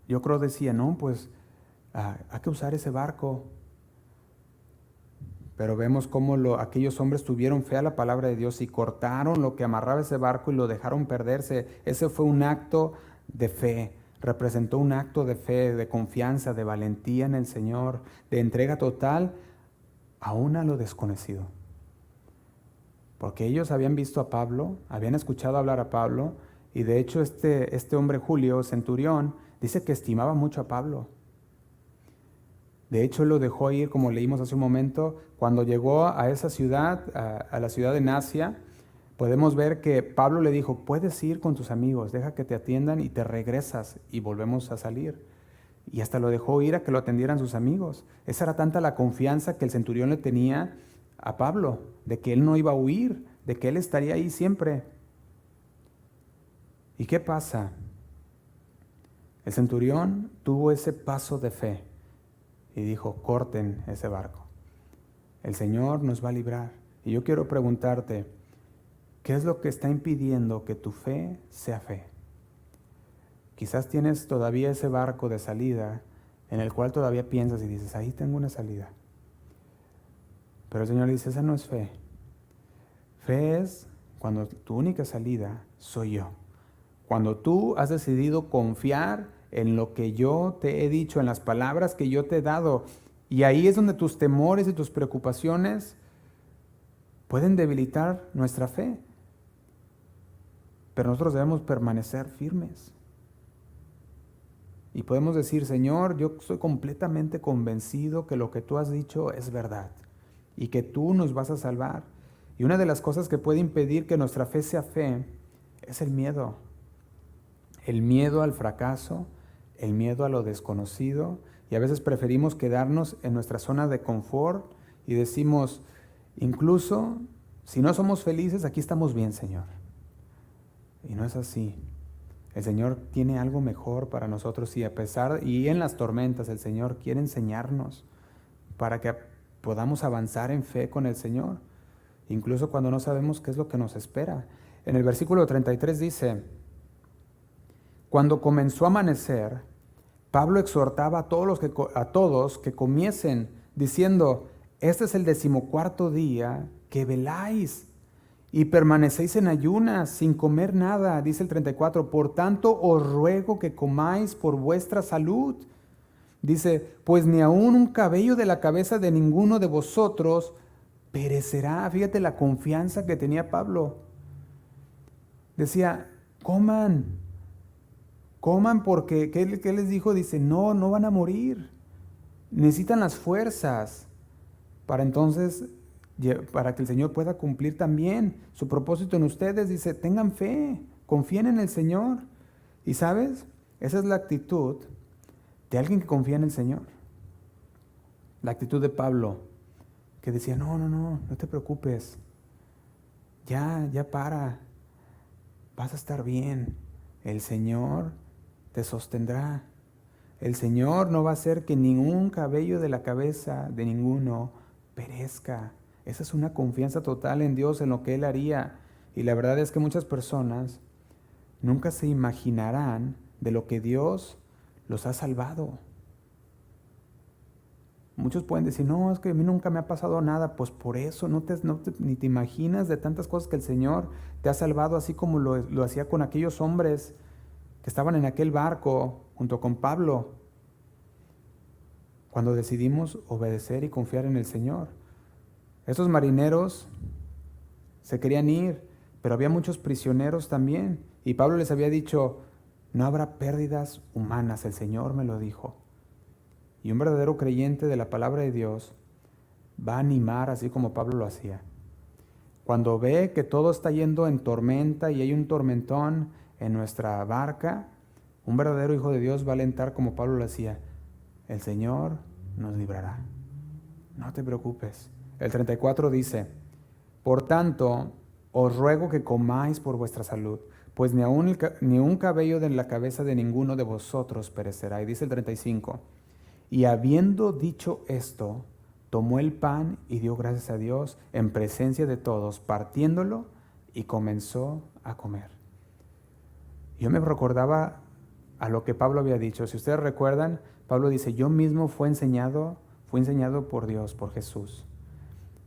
[SPEAKER 1] yo creo decía, no, pues hay que usar ese barco. Pero vemos cómo aquellos hombres tuvieron fe a la palabra de Dios y cortaron lo que amarraba ese barco y lo dejaron perderse. Ese fue un acto de fe, representó un acto de fe, de confianza, de valentía en el Señor, de entrega total aún a lo desconocido. Porque ellos habían visto a Pablo, habían escuchado hablar a Pablo, y de hecho este hombre Julio, centurión, dice que estimaba mucho a Pablo. De hecho, él lo dejó ir, como leímos hace un momento. Cuando llegó a esa ciudad, a la ciudad de Asia, podemos ver que Pablo le dijo, puedes ir con tus amigos, deja que te atiendan y te regresas y volvemos a salir. Y hasta lo dejó ir a que lo atendieran sus amigos. Esa era tanta la confianza que el centurión le tenía a Pablo, de que él no iba a huir, de que él estaría ahí siempre. ¿Y qué pasa? El centurión tuvo ese paso de fe y dijo, corten ese barco. El Señor nos va a librar. Y yo quiero preguntarte, ¿qué es lo que está impidiendo que tu fe sea fe? Quizás tienes todavía ese barco de salida en el cual todavía piensas y dices, ahí tengo una salida. Pero el Señor dice, esa no es fe. Fe es cuando tu única salida soy yo. Cuando tú has decidido confiar en lo que yo te he dicho, en las palabras que yo te he dado. Y ahí es donde tus temores y tus preocupaciones pueden debilitar nuestra fe. Pero nosotros debemos permanecer firmes. Y podemos decir, Señor, yo estoy completamente convencido que lo que tú has dicho es verdad y que tú nos vas a salvar. Y una de las cosas que puede impedir que nuestra fe sea fe es el miedo. El miedo al fracaso, el miedo a lo desconocido. Y a veces preferimos quedarnos en nuestra zona de confort y decimos, incluso si no somos felices, aquí estamos bien, Señor. Y no es así. El Señor tiene algo mejor para nosotros y en las tormentas el Señor quiere enseñarnos para que podamos avanzar en fe con el Señor, incluso cuando no sabemos qué es lo que nos espera. En el versículo 33 dice, cuando comenzó a amanecer, Pablo exhortaba a todos que comiesen, diciendo, este es el 14º día que veláis y permanecéis en ayunas sin comer nada, dice el 34, por tanto os ruego que comáis por vuestra salud. Dice, pues ni aun un cabello de la cabeza de ninguno de vosotros perecerá. Fíjate la confianza que tenía Pablo. Decía, coman porque, ¿qué les dijo? Dice, no van a morir. Necesitan las fuerzas para entonces, para que el Señor pueda cumplir también su propósito en ustedes. Dice, tengan fe, confíen en el Señor. Y ¿sabes? Esa es la actitud de alguien que confía en el Señor. La actitud de Pablo, que decía, no te preocupes. Ya para. Vas a estar bien. El Señor te sostendrá. El Señor no va a hacer que ningún cabello de la cabeza de ninguno perezca. Esa es una confianza total en Dios, en lo que Él haría. Y la verdad es que muchas personas nunca se imaginarán de lo que Dios los ha salvado. Muchos pueden decir, no, es que a mí nunca me ha pasado nada. Pues por eso ni te imaginas de tantas cosas que el Señor te ha salvado, así como lo hacía con aquellos hombres que estaban en aquel barco junto con Pablo, cuando decidimos obedecer y confiar en el Señor. Estos marineros se querían ir, pero había muchos prisioneros también. Y Pablo les había dicho, no habrá pérdidas humanas, el Señor me lo dijo. Y un verdadero creyente de la palabra de Dios va a animar así como Pablo lo hacía. Cuando ve que todo está yendo en tormenta y hay un tormentón en nuestra barca, un verdadero hijo de Dios va a alentar como Pablo lo hacía. El Señor nos librará. No te preocupes. El 34 dice, por tanto, os ruego que comáis por vuestra salud, pues ni un cabello de la cabeza de ninguno de vosotros perecerá. Y dice el 35, y habiendo dicho esto, tomó el pan y dio gracias a Dios en presencia de todos, partiéndolo y comenzó a comer. Yo me recordaba a lo que Pablo había dicho. Si ustedes recuerdan, Pablo dice, yo mismo fui enseñado por Dios, por Jesús.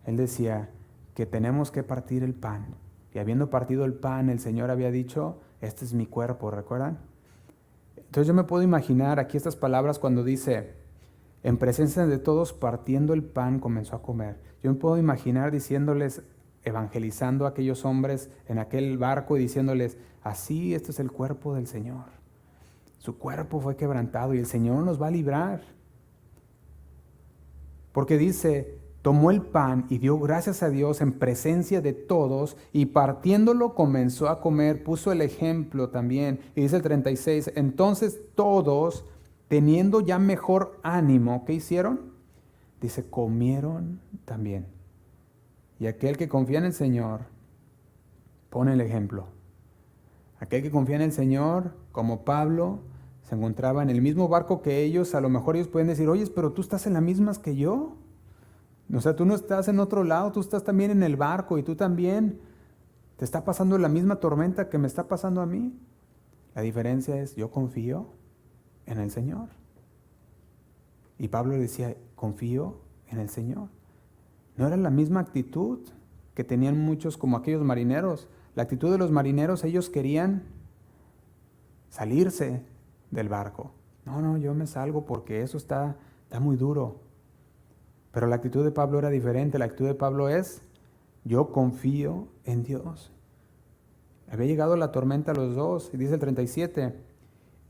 [SPEAKER 1] Él decía que tenemos que partir el pan. Y habiendo partido el pan, el Señor había dicho, este es mi cuerpo, ¿recuerdan? Entonces yo me puedo imaginar aquí estas palabras cuando dice, en presencia de todos, partiendo el pan, comenzó a comer. Yo me puedo imaginar diciéndoles, evangelizando a aquellos hombres en aquel barco y diciéndoles, así, este es el cuerpo del Señor. Su cuerpo fue quebrantado y el Señor nos va a librar. Porque dice, tomó el pan y dio gracias a Dios en presencia de todos y partiéndolo comenzó a comer, puso el ejemplo también. Y dice el 36, entonces todos, teniendo ya mejor ánimo, ¿qué hicieron? Dice, comieron también. Y aquel que confía en el Señor, pone el ejemplo. Aquel que confía en el Señor, como Pablo, se encontraba en el mismo barco que ellos. A lo mejor ellos pueden decir, oye, pero tú estás en las mismas que yo. O sea, tú no estás en otro lado, tú estás también en el barco y tú también te está pasando la misma tormenta que me está pasando a mí. La diferencia es, yo confío en el Señor. Y Pablo decía, confío en el Señor. No era la misma actitud que tenían muchos como aquellos marineros. La actitud de los marineros, ellos querían salirse del barco. No, yo me salgo porque eso está muy duro. Pero la actitud de Pablo era diferente. La actitud de Pablo es, yo confío en Dios. Había llegado la tormenta a los dos, y dice el 37,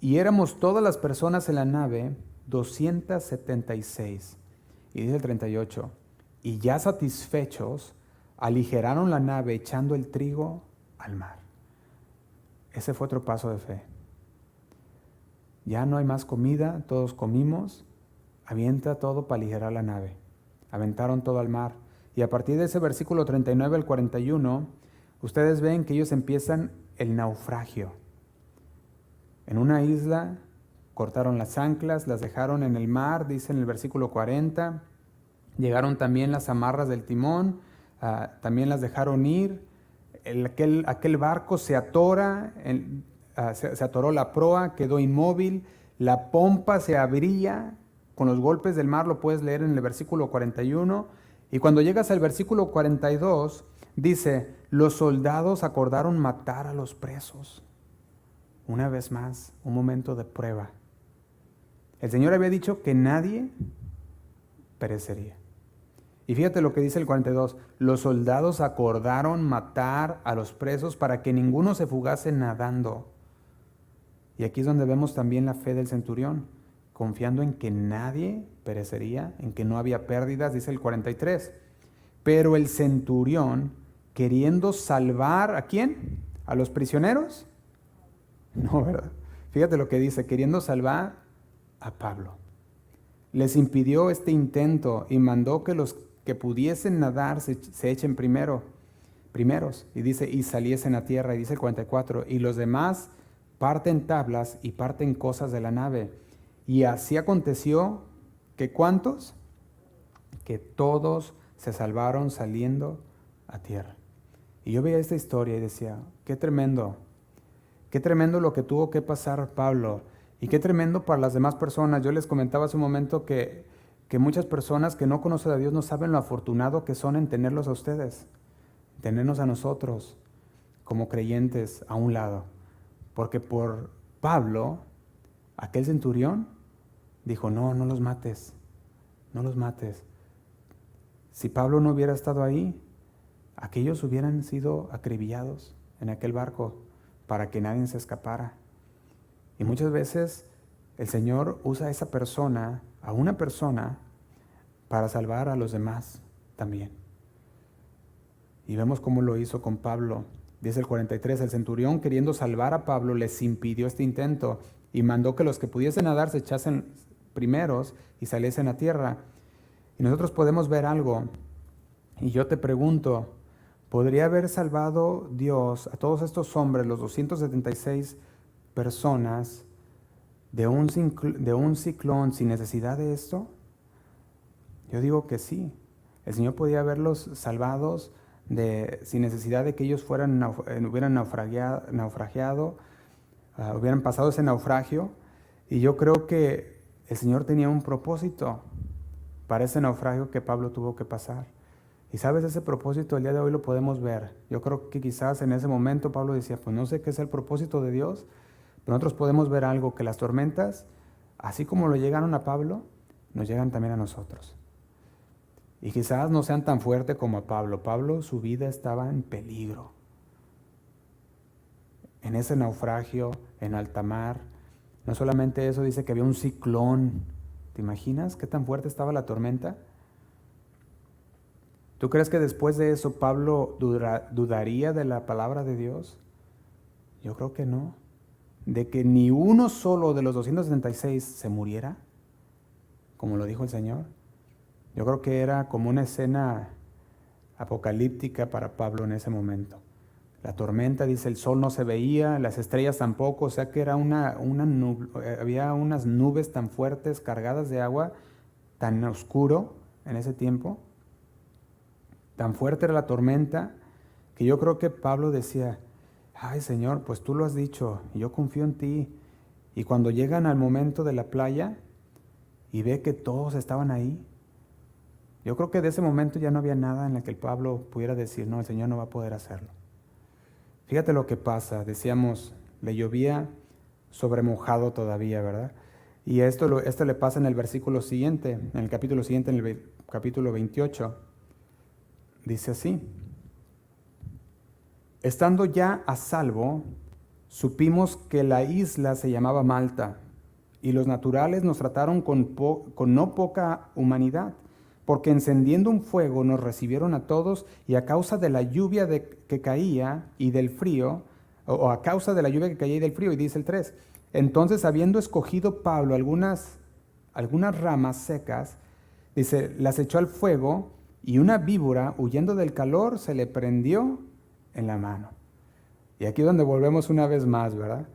[SPEAKER 1] y éramos todas las personas en la nave, 276. Y dice el 38, y ya satisfechos, aligeraron la nave echando el trigo al mar. Ese fue otro paso de fe. Ya no hay más comida, todos comimos, avienta todo para aligerar la nave. Aventaron todo al mar. Y a partir de ese versículo 39 al 41, ustedes ven que ellos empiezan el naufragio. En una isla cortaron las anclas, las dejaron en el mar, dice en el versículo 40. Llegaron también las amarras del timón, también las dejaron ir. Aquel barco se atora, se atoró la proa, quedó inmóvil, la pompa se abría con los golpes del mar, lo puedes leer en el versículo 41. Y cuando llegas al versículo 42, dice, los soldados acordaron matar a los presos. Una vez más, un momento de prueba. El Señor había dicho que nadie perecería. Y fíjate lo que dice el 42, los soldados acordaron matar a los presos para que ninguno se fugase nadando. Y aquí es donde vemos también la fe del centurión, confiando en que nadie perecería, en que no había pérdidas, dice el 43. Pero el centurión, queriendo salvar, ¿a quién? ¿A los prisioneros? No, ¿verdad? Fíjate lo que dice, queriendo salvar a Pablo. Les impidió este intento y mandó que los que pudiesen nadar se echen primeros. Y dice, y saliesen a tierra. Y dice el 44, y los demás parten tablas y parten cosas de la nave. Y así aconteció que ¿cuántos? Que todos se salvaron saliendo a tierra. Y yo veía esta historia y decía, qué tremendo lo que tuvo que pasar Pablo. Y qué tremendo para las demás personas. Yo les comentaba hace un momento que muchas personas que no conocen a Dios no saben lo afortunado que son en tenerlos a ustedes, tenernos a nosotros como creyentes a un lado. Porque por Pablo, aquel centurión dijo, no los mates, no los mates. Si Pablo no hubiera estado ahí, aquellos hubieran sido acribillados en aquel barco para que nadie se escapara. Y muchas veces el Señor usa a esa persona, a una persona, para salvar a los demás también. Y vemos cómo lo hizo con Pablo. Dice el 43, el centurión queriendo salvar a Pablo les impidió este intento y mandó que los que pudiesen nadar se echasen primeros y saliesen a tierra. Y nosotros podemos ver algo. Y yo te pregunto, ¿podría haber salvado Dios a todos estos hombres, los 276 personas, de un ciclón sin necesidad de esto? Yo digo que sí. El Señor podía haberlos salvados sin necesidad de que ellos hubieran naufragiado, hubieran pasado ese naufragio. Y yo creo que el Señor tenía un propósito para ese naufragio que Pablo tuvo que pasar. Y sabes, ese propósito el día de hoy lo podemos ver. Yo creo que quizás en ese momento Pablo decía, pues no sé qué es el propósito de Dios, pero nosotros podemos ver algo, que las tormentas, así como lo llegaron a Pablo, nos llegan también a nosotros. Y quizás no sean tan fuertes como a Pablo. Pablo, su vida estaba en peligro. En ese naufragio, en alta mar. No solamente eso, dice que había un ciclón. ¿Te imaginas qué tan fuerte estaba la tormenta? ¿Tú crees que después de eso Pablo dudaría de la palabra de Dios? Yo creo que no. De que ni uno solo de los 276 se muriera, como lo dijo el Señor. Yo creo que era como una escena apocalíptica para Pablo en ese momento. La tormenta, dice, el sol no se veía, las estrellas tampoco, o sea que era había unas nubes tan fuertes, cargadas de agua, tan oscuro en ese tiempo. Tan fuerte era la tormenta que yo creo que Pablo decía, ay Señor, pues tú lo has dicho, y yo confío en ti. Y cuando llegan al momento de la playa y ve que todos estaban ahí, yo creo que de ese momento ya no había nada en el que el Pablo pudiera decir, no, el Señor no va a poder hacerlo. Fíjate lo que pasa, decíamos, le llovía sobre mojado todavía, ¿verdad? Y esto le pasa en el versículo siguiente, en el capítulo siguiente, en el capítulo 28. Dice así: estando ya a salvo, supimos que la isla se llamaba Malta, y los naturales nos trataron con no poca humanidad, porque encendiendo un fuego nos recibieron a todos, y a causa de la lluvia que caía y del frío, o a causa de la lluvia que caía y del frío, y dice el 3, entonces habiendo escogido Pablo algunas ramas secas, dice, las echó al fuego, y una víbora, huyendo del calor, se le prendió en la mano. Y aquí es donde volvemos una vez más, ¿verdad?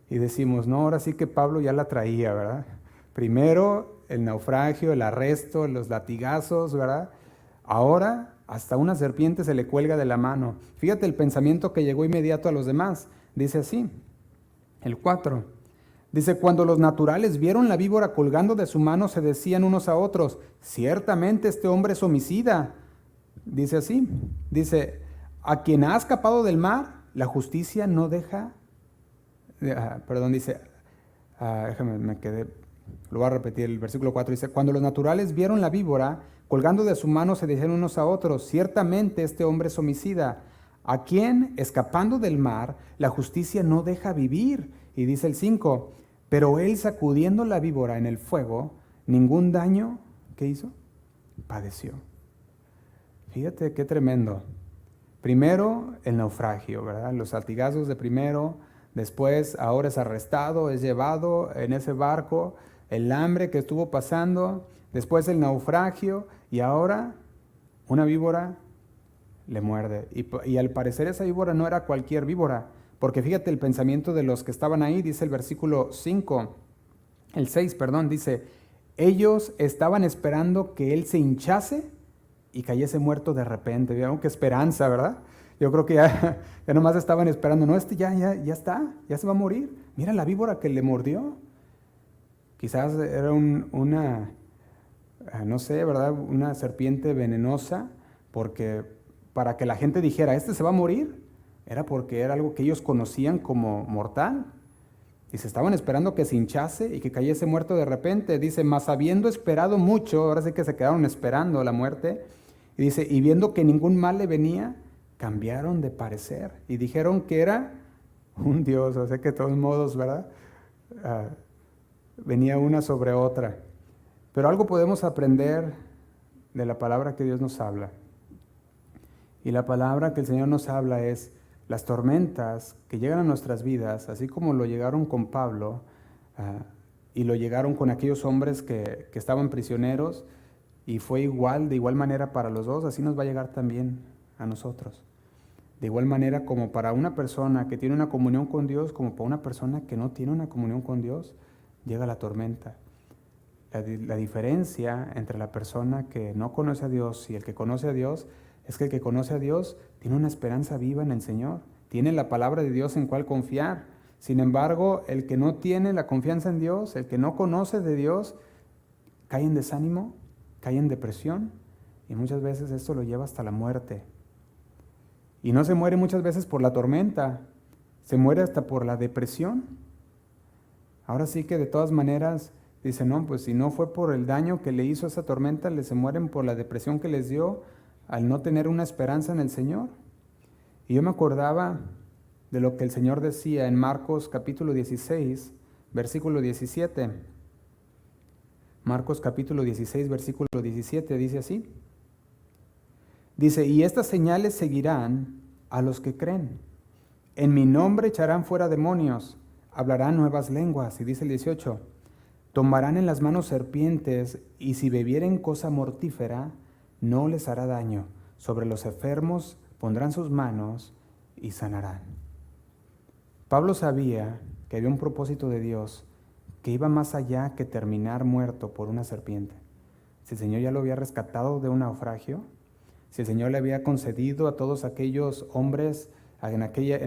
[SPEAKER 1] Y decimos, no, ahora sí que Pablo ya la traía, ¿verdad? Primero el naufragio, el arresto, los latigazos, ¿verdad? Ahora hasta una serpiente se le cuelga de la mano. Fíjate el pensamiento que llegó inmediato a los demás. Dice así, el 4. Dice, cuando los naturales vieron la víbora colgando de su mano, se decían unos a otros, ciertamente este hombre es homicida. Dice así, dice, a quien ha escapado del mar, la justicia no deja, dice, déjame, me quedé, lo voy a repetir, el versículo 4 dice, cuando los naturales vieron la víbora colgando de su mano, se decían unos a otros, ciertamente este hombre es homicida, a quien, escapando del mar, la justicia no deja vivir. Y dice el 5, pero él sacudiendo la víbora en el fuego, ningún daño, ¿qué hizo? Padeció. Fíjate qué tremendo. Primero el naufragio, ¿verdad? Los latigazos de primero, después ahora es arrestado, es llevado en ese barco, el hambre que estuvo pasando, después el naufragio y ahora una víbora le muerde. Y al parecer esa víbora no era cualquier víbora, porque fíjate el pensamiento de los que estaban ahí, dice el versículo 5, el 6, perdón, dice, ellos estaban esperando que él se hinchase y cayese muerto de repente. Vieron qué esperanza, ¿verdad? Yo creo que ya nomás estaban esperando, no, ya está, ya se va a morir. Mira la víbora que le mordió. Quizás era no sé, ¿verdad? Una serpiente venenosa, porque para que la gente dijera, este se va a morir, era porque era algo que ellos conocían como mortal. Y se estaban esperando que se hinchase y que cayese muerto de repente. Dice, mas habiendo esperado mucho, ahora sí que se quedaron esperando la muerte. Y dice, y viendo que ningún mal le venía, cambiaron de parecer. Y dijeron que era un Dios, o sea que de todos modos, ¿verdad? Venía una sobre otra. Pero algo podemos aprender de la palabra que Dios nos habla. Y la palabra que el Señor nos habla es, las tormentas que llegan a nuestras vidas, así como lo llegaron con Pablo y lo llegaron con aquellos hombres que estaban prisioneros, y fue de igual manera para los dos, así nos va a llegar también a nosotros. De igual manera como para una persona que tiene una comunión con Dios, como para una persona que no tiene una comunión con Dios, llega la tormenta. La diferencia entre la persona que no conoce a Dios y el que conoce a Dios es que el que conoce a Dios tiene una esperanza viva en el Señor, tiene la palabra de Dios en cual confiar. Sin embargo, el que no tiene la confianza en Dios, el que no conoce de Dios, cae en desánimo, cae en depresión y muchas veces esto lo lleva hasta la muerte. Y no se muere muchas veces por la tormenta, se muere hasta por la depresión. Ahora sí que de todas maneras, dice, no, pues si no fue por el daño que le hizo esa tormenta, se mueren por la depresión que les dio al no tener una esperanza en el Señor. Y yo me acordaba de lo que el Señor decía en Marcos capítulo 16, versículo 17. Marcos capítulo 16, versículo 17, dice así. Dice, y estas señales seguirán a los que creen. En mi nombre echarán fuera demonios, hablarán nuevas lenguas. Y dice el 18, tomarán en las manos serpientes, y si bebieren cosa mortífera, no les hará daño. Sobre los enfermos pondrán sus manos y sanarán. Pablo sabía que había un propósito de Dios que iba más allá que terminar muerto por una serpiente. Si el Señor ya lo había rescatado de un naufragio, si el Señor le había concedido a todos aquellos hombres en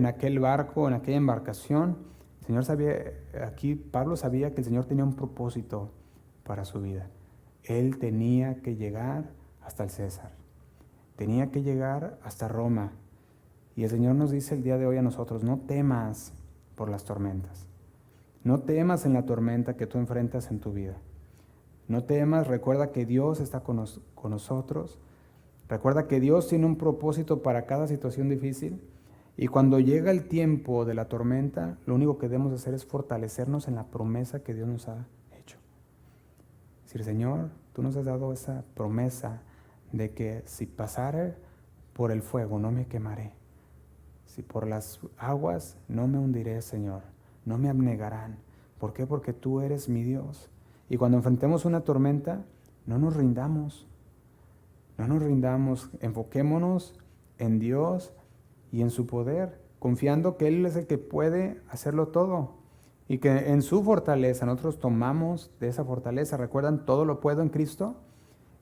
[SPEAKER 1] aquel barco, en aquella embarcación, el Señor sabía, aquí Pablo sabía que el Señor tenía un propósito para su vida. Él tenía que llegar hasta el César, tenía que llegar hasta Roma. Y el Señor nos dice el día de hoy a nosotros, no temas por las tormentas. No temas en la tormenta que tú enfrentas en tu vida. No temas, recuerda que Dios está con nosotros. Recuerda que Dios tiene un propósito para cada situación difícil. Y cuando llega el tiempo de la tormenta, lo único que debemos hacer es fortalecernos en la promesa que Dios nos ha hecho. Decir, Señor, tú nos has dado esa promesa de que si pasare por el fuego no me quemaré. Si por las aguas no me hundiré, Señor. No me abnegarán. ¿Por qué? Porque tú eres mi Dios. Y cuando enfrentemos una tormenta, no nos rindamos. No nos rindamos. Enfoquémonos en Dios y en su poder, confiando que Él es el que puede hacerlo todo. Y que en su fortaleza nosotros tomamos de esa fortaleza. ¿Recuerdan? Todo lo puedo en Cristo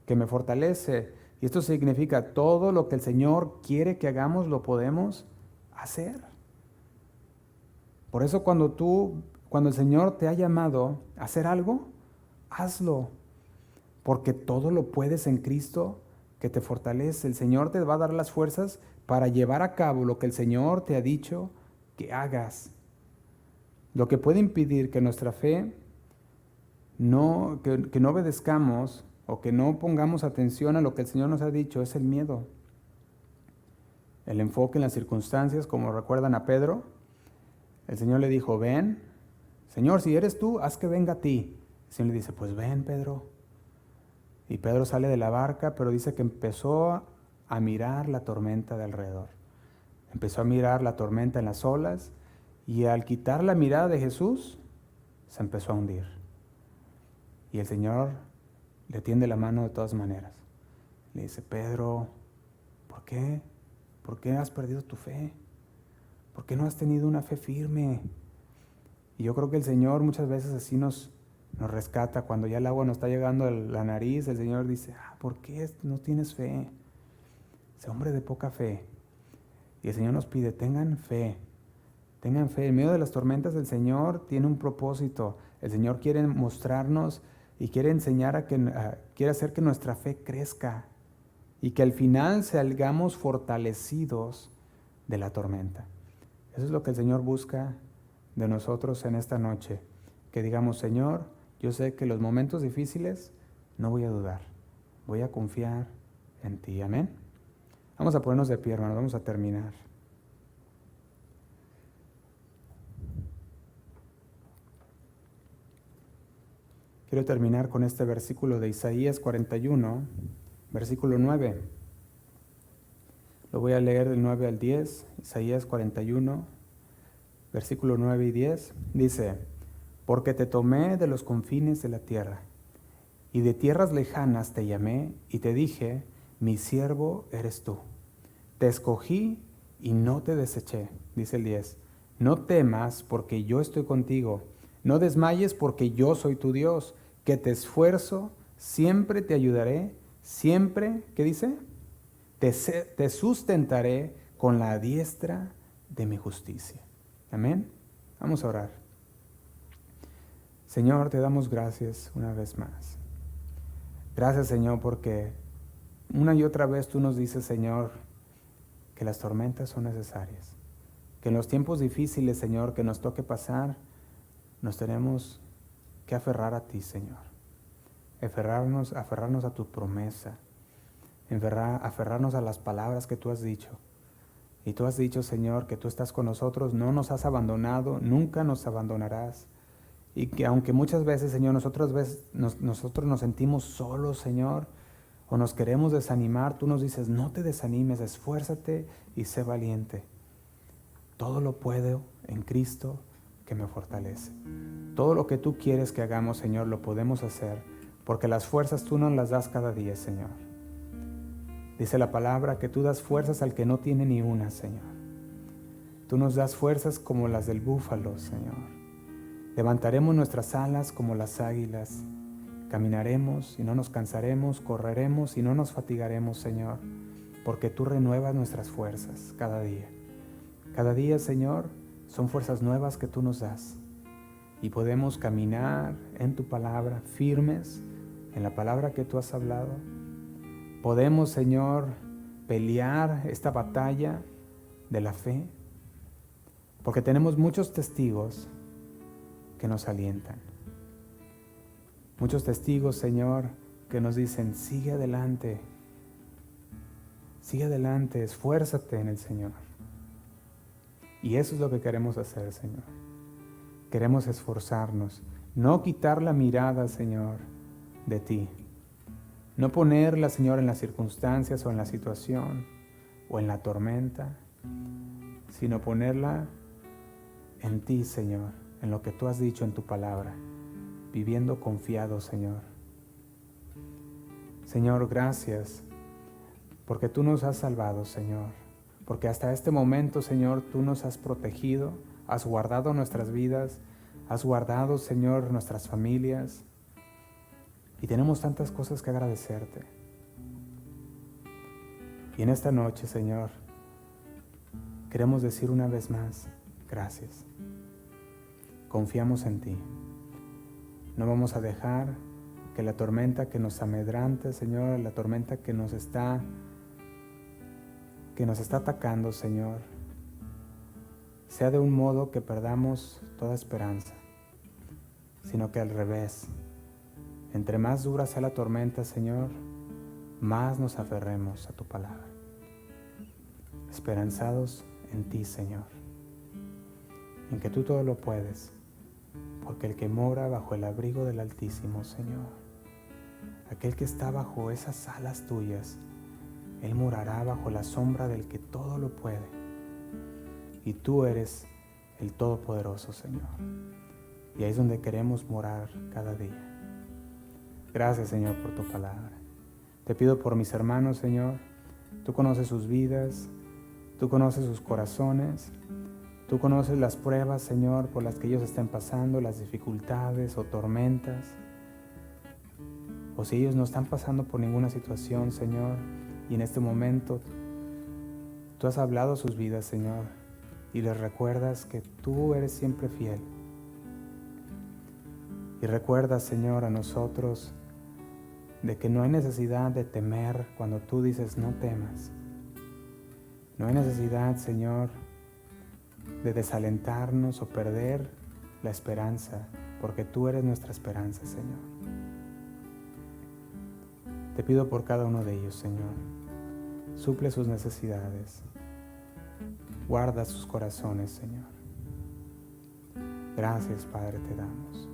[SPEAKER 1] que me fortalece. Y esto significa todo lo que el Señor quiere que hagamos, lo podemos hacer. Por eso cuando el Señor te ha llamado a hacer algo, hazlo. Porque todo lo puedes en Cristo que te fortalece. El Señor te va a dar las fuerzas para llevar a cabo lo que el Señor te ha dicho que hagas. Lo que puede impedir que nuestra fe que no obedezcamos o que no pongamos atención a lo que el Señor nos ha dicho es el miedo. El enfoque en las circunstancias, como recuerdan a Pedro, el Señor le dijo, ven, Señor, si eres tú, haz que venga a ti. El Señor le dice, pues ven, Pedro. Y Pedro sale de la barca, pero dice que empezó a mirar la tormenta de alrededor. Empezó a mirar la tormenta en las olas y al quitar la mirada de Jesús, se empezó a hundir. Y el Señor le tiende la mano de todas maneras. Le dice, Pedro, ¿por qué? ¿Por qué has perdido tu fe? ¿Por qué no has tenido una fe firme? Y yo creo que el Señor muchas veces así nos rescata. Cuando ya el agua nos está llegando a la nariz, el Señor dice, ¿por qué no tienes fe? Ese hombre de poca fe. Y el Señor nos pide, tengan fe. Tengan fe. En medio de las tormentas el Señor tiene un propósito. El Señor quiere mostrarnos y quiere enseñar quiere hacer que nuestra fe crezca y que al final salgamos fortalecidos de la tormenta. Eso es lo que el Señor busca de nosotros en esta noche. Que digamos, Señor, yo sé que en los momentos difíciles no voy a dudar. Voy a confiar en ti. Amén. Vamos a ponernos de pie, hermanos. Vamos a terminar. Quiero terminar con este versículo de Isaías 41, versículo 9. Lo voy a leer del 9 al 10, Isaías 41, versículo 9 y 10. Dice, porque te tomé de los confines de la tierra, y de tierras lejanas te llamé, y te dije, mi siervo eres tú. Te escogí y no te deseché, dice el 10. No temas porque yo estoy contigo, no desmayes porque yo soy tu Dios, que te esfuerzo, siempre te ayudaré, siempre, ¿qué dice? Te sustentaré con la diestra de mi justicia. Amén. Vamos a orar. Señor, te damos gracias una vez más. Gracias, Señor, porque una y otra vez tú nos dices, Señor, que las tormentas son necesarias. Que en los tiempos difíciles, Señor, que nos toque pasar, nos tenemos que aferrar a ti, Señor. Aferrarnos a tu promesa. Aferrarnos a las palabras que tú has dicho. Y tú has dicho, Señor, que tú estás con nosotros, no nos has abandonado, nunca nos abandonarás. Y que aunque muchas veces, Señor, nosotros nos sentimos solos, Señor, o nos queremos desanimar, tú nos dices, no te desanimes, esfuérzate y sé valiente. Todo lo puedo en Cristo que me fortalece. Todo lo que tú quieres que hagamos, Señor, lo podemos hacer, porque las fuerzas tú nos las das cada día, Señor. Dice la palabra que tú das fuerzas al que no tiene ni una, Señor. Tú nos das fuerzas como las del búfalo, Señor. Levantaremos nuestras alas como las águilas. Caminaremos y no nos cansaremos, correremos y no nos fatigaremos, Señor, porque tú renuevas nuestras fuerzas cada día. Cada día, Señor, son fuerzas nuevas que tú nos das. Y podemos caminar en tu palabra, firmes en la palabra que tú has hablado. Podemos, Señor, pelear esta batalla de la fe, porque tenemos muchos testigos que nos alientan. Muchos testigos, Señor, que nos dicen, sigue adelante, esfuérzate en el Señor. Y eso es lo que queremos hacer, Señor. Queremos esforzarnos, no quitar la mirada, Señor, de ti. No ponerla, Señor, en las circunstancias o en la situación o en la tormenta, sino ponerla en ti, Señor, en lo que tú has dicho en tu palabra, viviendo confiado, Señor. Señor, gracias, porque tú nos has salvado, Señor, porque hasta este momento, Señor, tú nos has protegido, has guardado nuestras vidas, has guardado, Señor, nuestras familias, y tenemos tantas cosas que agradecerte. Y en esta noche, Señor, queremos decir una vez más, gracias. Confiamos en ti. No vamos a dejar que la tormenta que nos amedrante, Señor, la tormenta que nos está atacando, Señor, sea de un modo que perdamos toda esperanza, sino que al revés, entre más dura sea la tormenta, Señor, más nos aferremos a tu palabra, esperanzados en ti, Señor, en que tú todo lo puedes, porque el que mora bajo el abrigo del Altísimo, Señor, aquel que está bajo esas alas tuyas, él morará bajo la sombra del que todo lo puede. Y tú eres el Todopoderoso, Señor. Y ahí es donde queremos morar cada día. Gracias, Señor, por tu palabra. Te pido por mis hermanos, Señor. Tú conoces sus vidas, tú conoces sus corazones, tú conoces las pruebas, Señor, por las que ellos estén pasando, las dificultades o tormentas. O si ellos no están pasando por ninguna situación, Señor, y en este momento tú has hablado a sus vidas, Señor, y les recuerdas que tú eres siempre fiel. Y recuerda, Señor, a nosotros de que no hay necesidad de temer cuando tú dices no temas. No hay necesidad, Señor, de desalentarnos o perder la esperanza, porque tú eres nuestra esperanza, Señor. Te pido por cada uno de ellos, Señor. Suple sus necesidades. Guarda sus corazones, Señor. Gracias, Padre, te damos.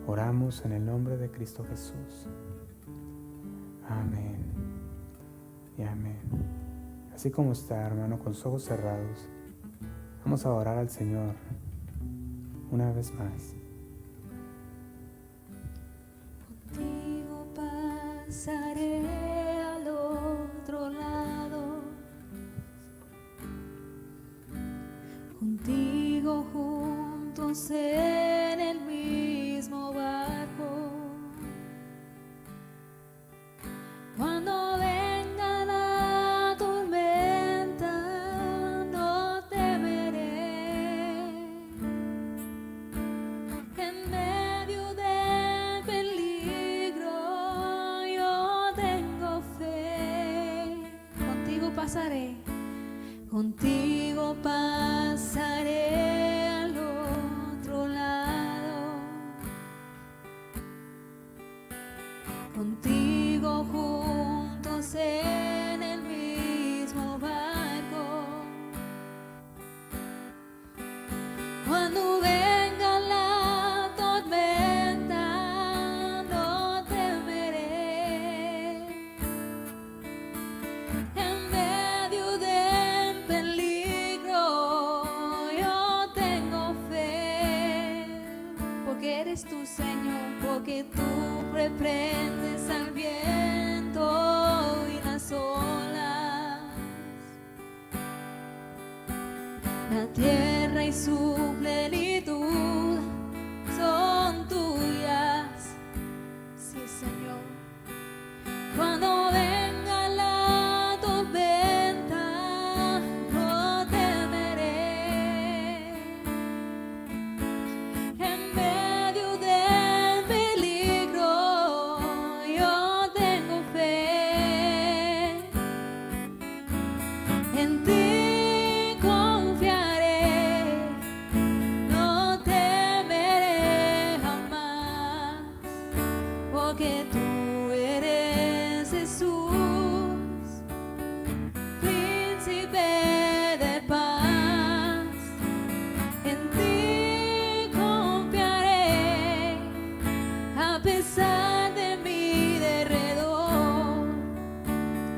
[SPEAKER 1] Oramos en el nombre de Cristo Jesús. Amén y amén. Así como está, hermano, con sus ojos cerrados, vamos a orar al Señor una vez más.
[SPEAKER 2] Contigo pasaré al otro lado, contigo juntos en el mismo barco. pasaré, contigo pasaré al otro lado, contigo juntos en el mismo barco. Cuando venga la tormenta, no temeré. En medio del peligro, yo tengo fe, porque eres tú, Señor, porque tú reprendes al viento y las olas. La tierra y su plenitud son tuyas, sí, Señor. Cuando venga la tormenta, no temeré. En medio del peligro, yo tengo fe. En ti confiaré, no temeré jamás, porque tú eres Jesús, príncipe de paz. En ti confiaré, a pesar de mi derredor,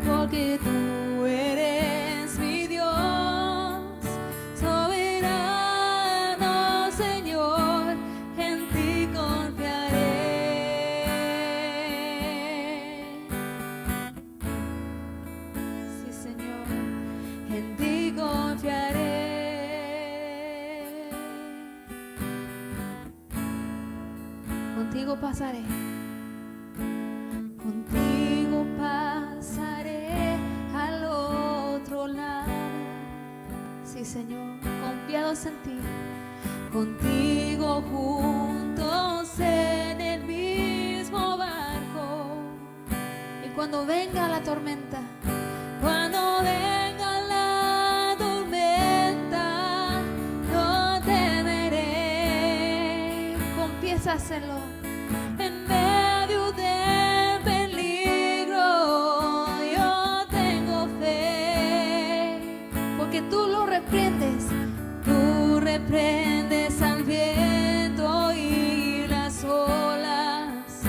[SPEAKER 2] porque tú eres mi Dios, soberano Señor, en ti confiaré. Sí, Señor, en ti confiaré. Contigo pasaré, contigo pasaré al otro lado. Sí, Señor, confiados en ti, contigo juntos en el mismo barco. Y cuando venga la tormenta, cuando venga la tormenta, no temeré. Confiesa hacerlo. En medio del peligro, yo tengo fe, porque tú lo reprendes, tú reprendes al viento y las olas.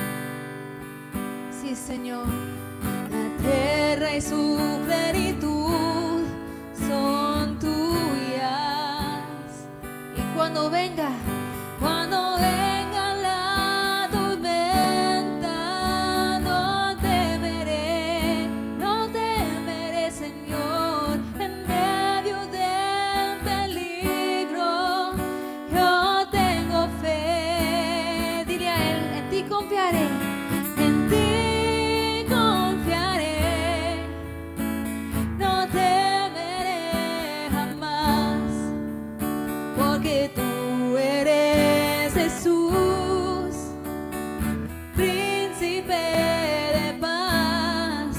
[SPEAKER 2] Sí, Señor, la tierra y su plenitud son tuyas. Y cuando venga la tormenta, no temeré, Señor. En medio del peligro, yo tengo fe. Dile a Él, en ti confiaré, en ti confiaré, no temeré jamás, porque tú eres Jesús, príncipe de paz.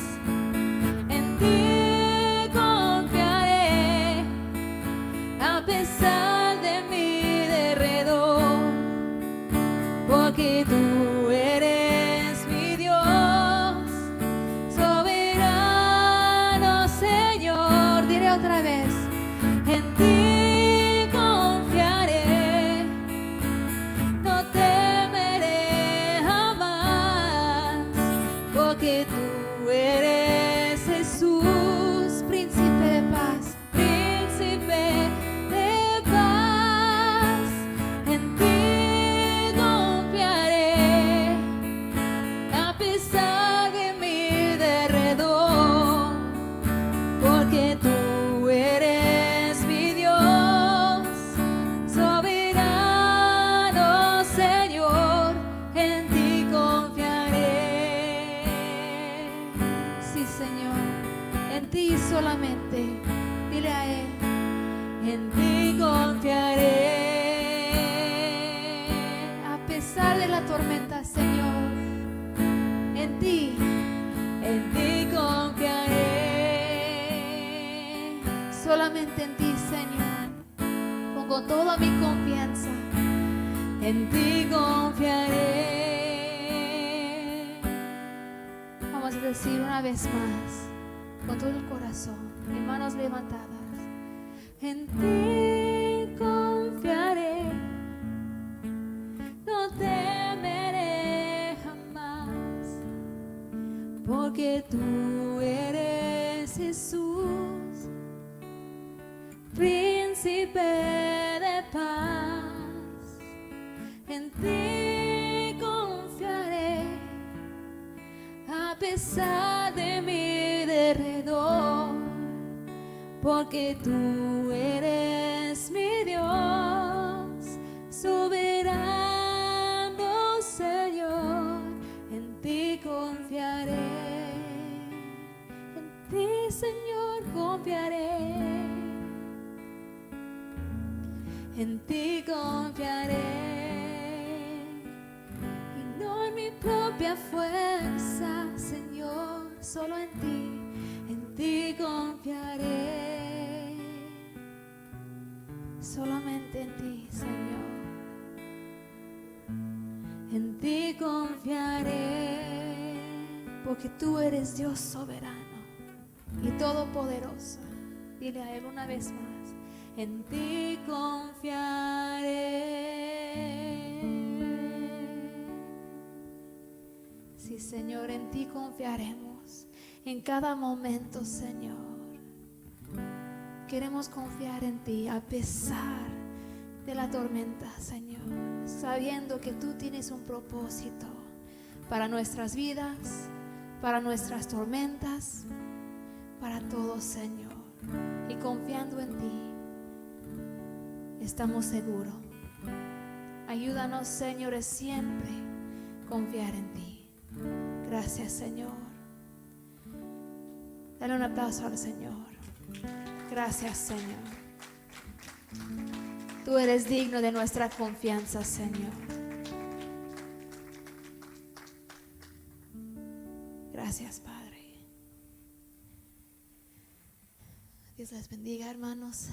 [SPEAKER 2] En ti confiaré, a pesar de mi derredor, porque tú eres mi Dios, soberano Señor. Diré otra vez, en ti confiaré, no temeré jamás, porque tú eres Jesús, príncipe de paz, príncipe de paz. En ti confiaré, a pesar de mi derredor, porque tú eres mi Dios, soberano Señor, en ti confiaré. Sí, Señor, en ti solamente. Dile a Él, en ti confiaré, a pesar de la tormenta, Señor. En ti confiaré. Solamente en ti, Señor, pongo toda mi confianza. En ti confiaré. Vamos a decir una vez más, con todo el corazón, y manos levantadas. En ti confiaré, no temeré jamás, porque tú eres Jesús, príncipe de paz. En ti confiaré, a pesar de mi derredor, porque tú eres mi Dios, soberano Señor. En ti confiaré, en ti, Señor, confiaré. En ti confiaré, y no en mi propia fuerza, Señor, solo en ti confiaré, solamente en ti, Señor. En ti confiaré, porque tú eres Dios soberano y todopoderoso. Dile a Él una vez más. En ti confiaré. Sí, Señor, en ti confiaremos en cada momento, Señor. Queremos confiar en ti a pesar de la tormenta, Señor, sabiendo que tú tienes un propósito para nuestras vidas, para nuestras tormentas, para todo, Señor. Y confiando en ti, estamos seguros. Ayúdanos, Señor, siempre confiar en ti. Gracias, Señor. Dale un aplauso al Señor. Gracias, Señor. Tú eres digno de nuestra confianza, Señor. Gracias, Padre. Dios les bendiga, hermanos.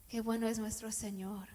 [SPEAKER 2] Qué bueno es nuestro Señor.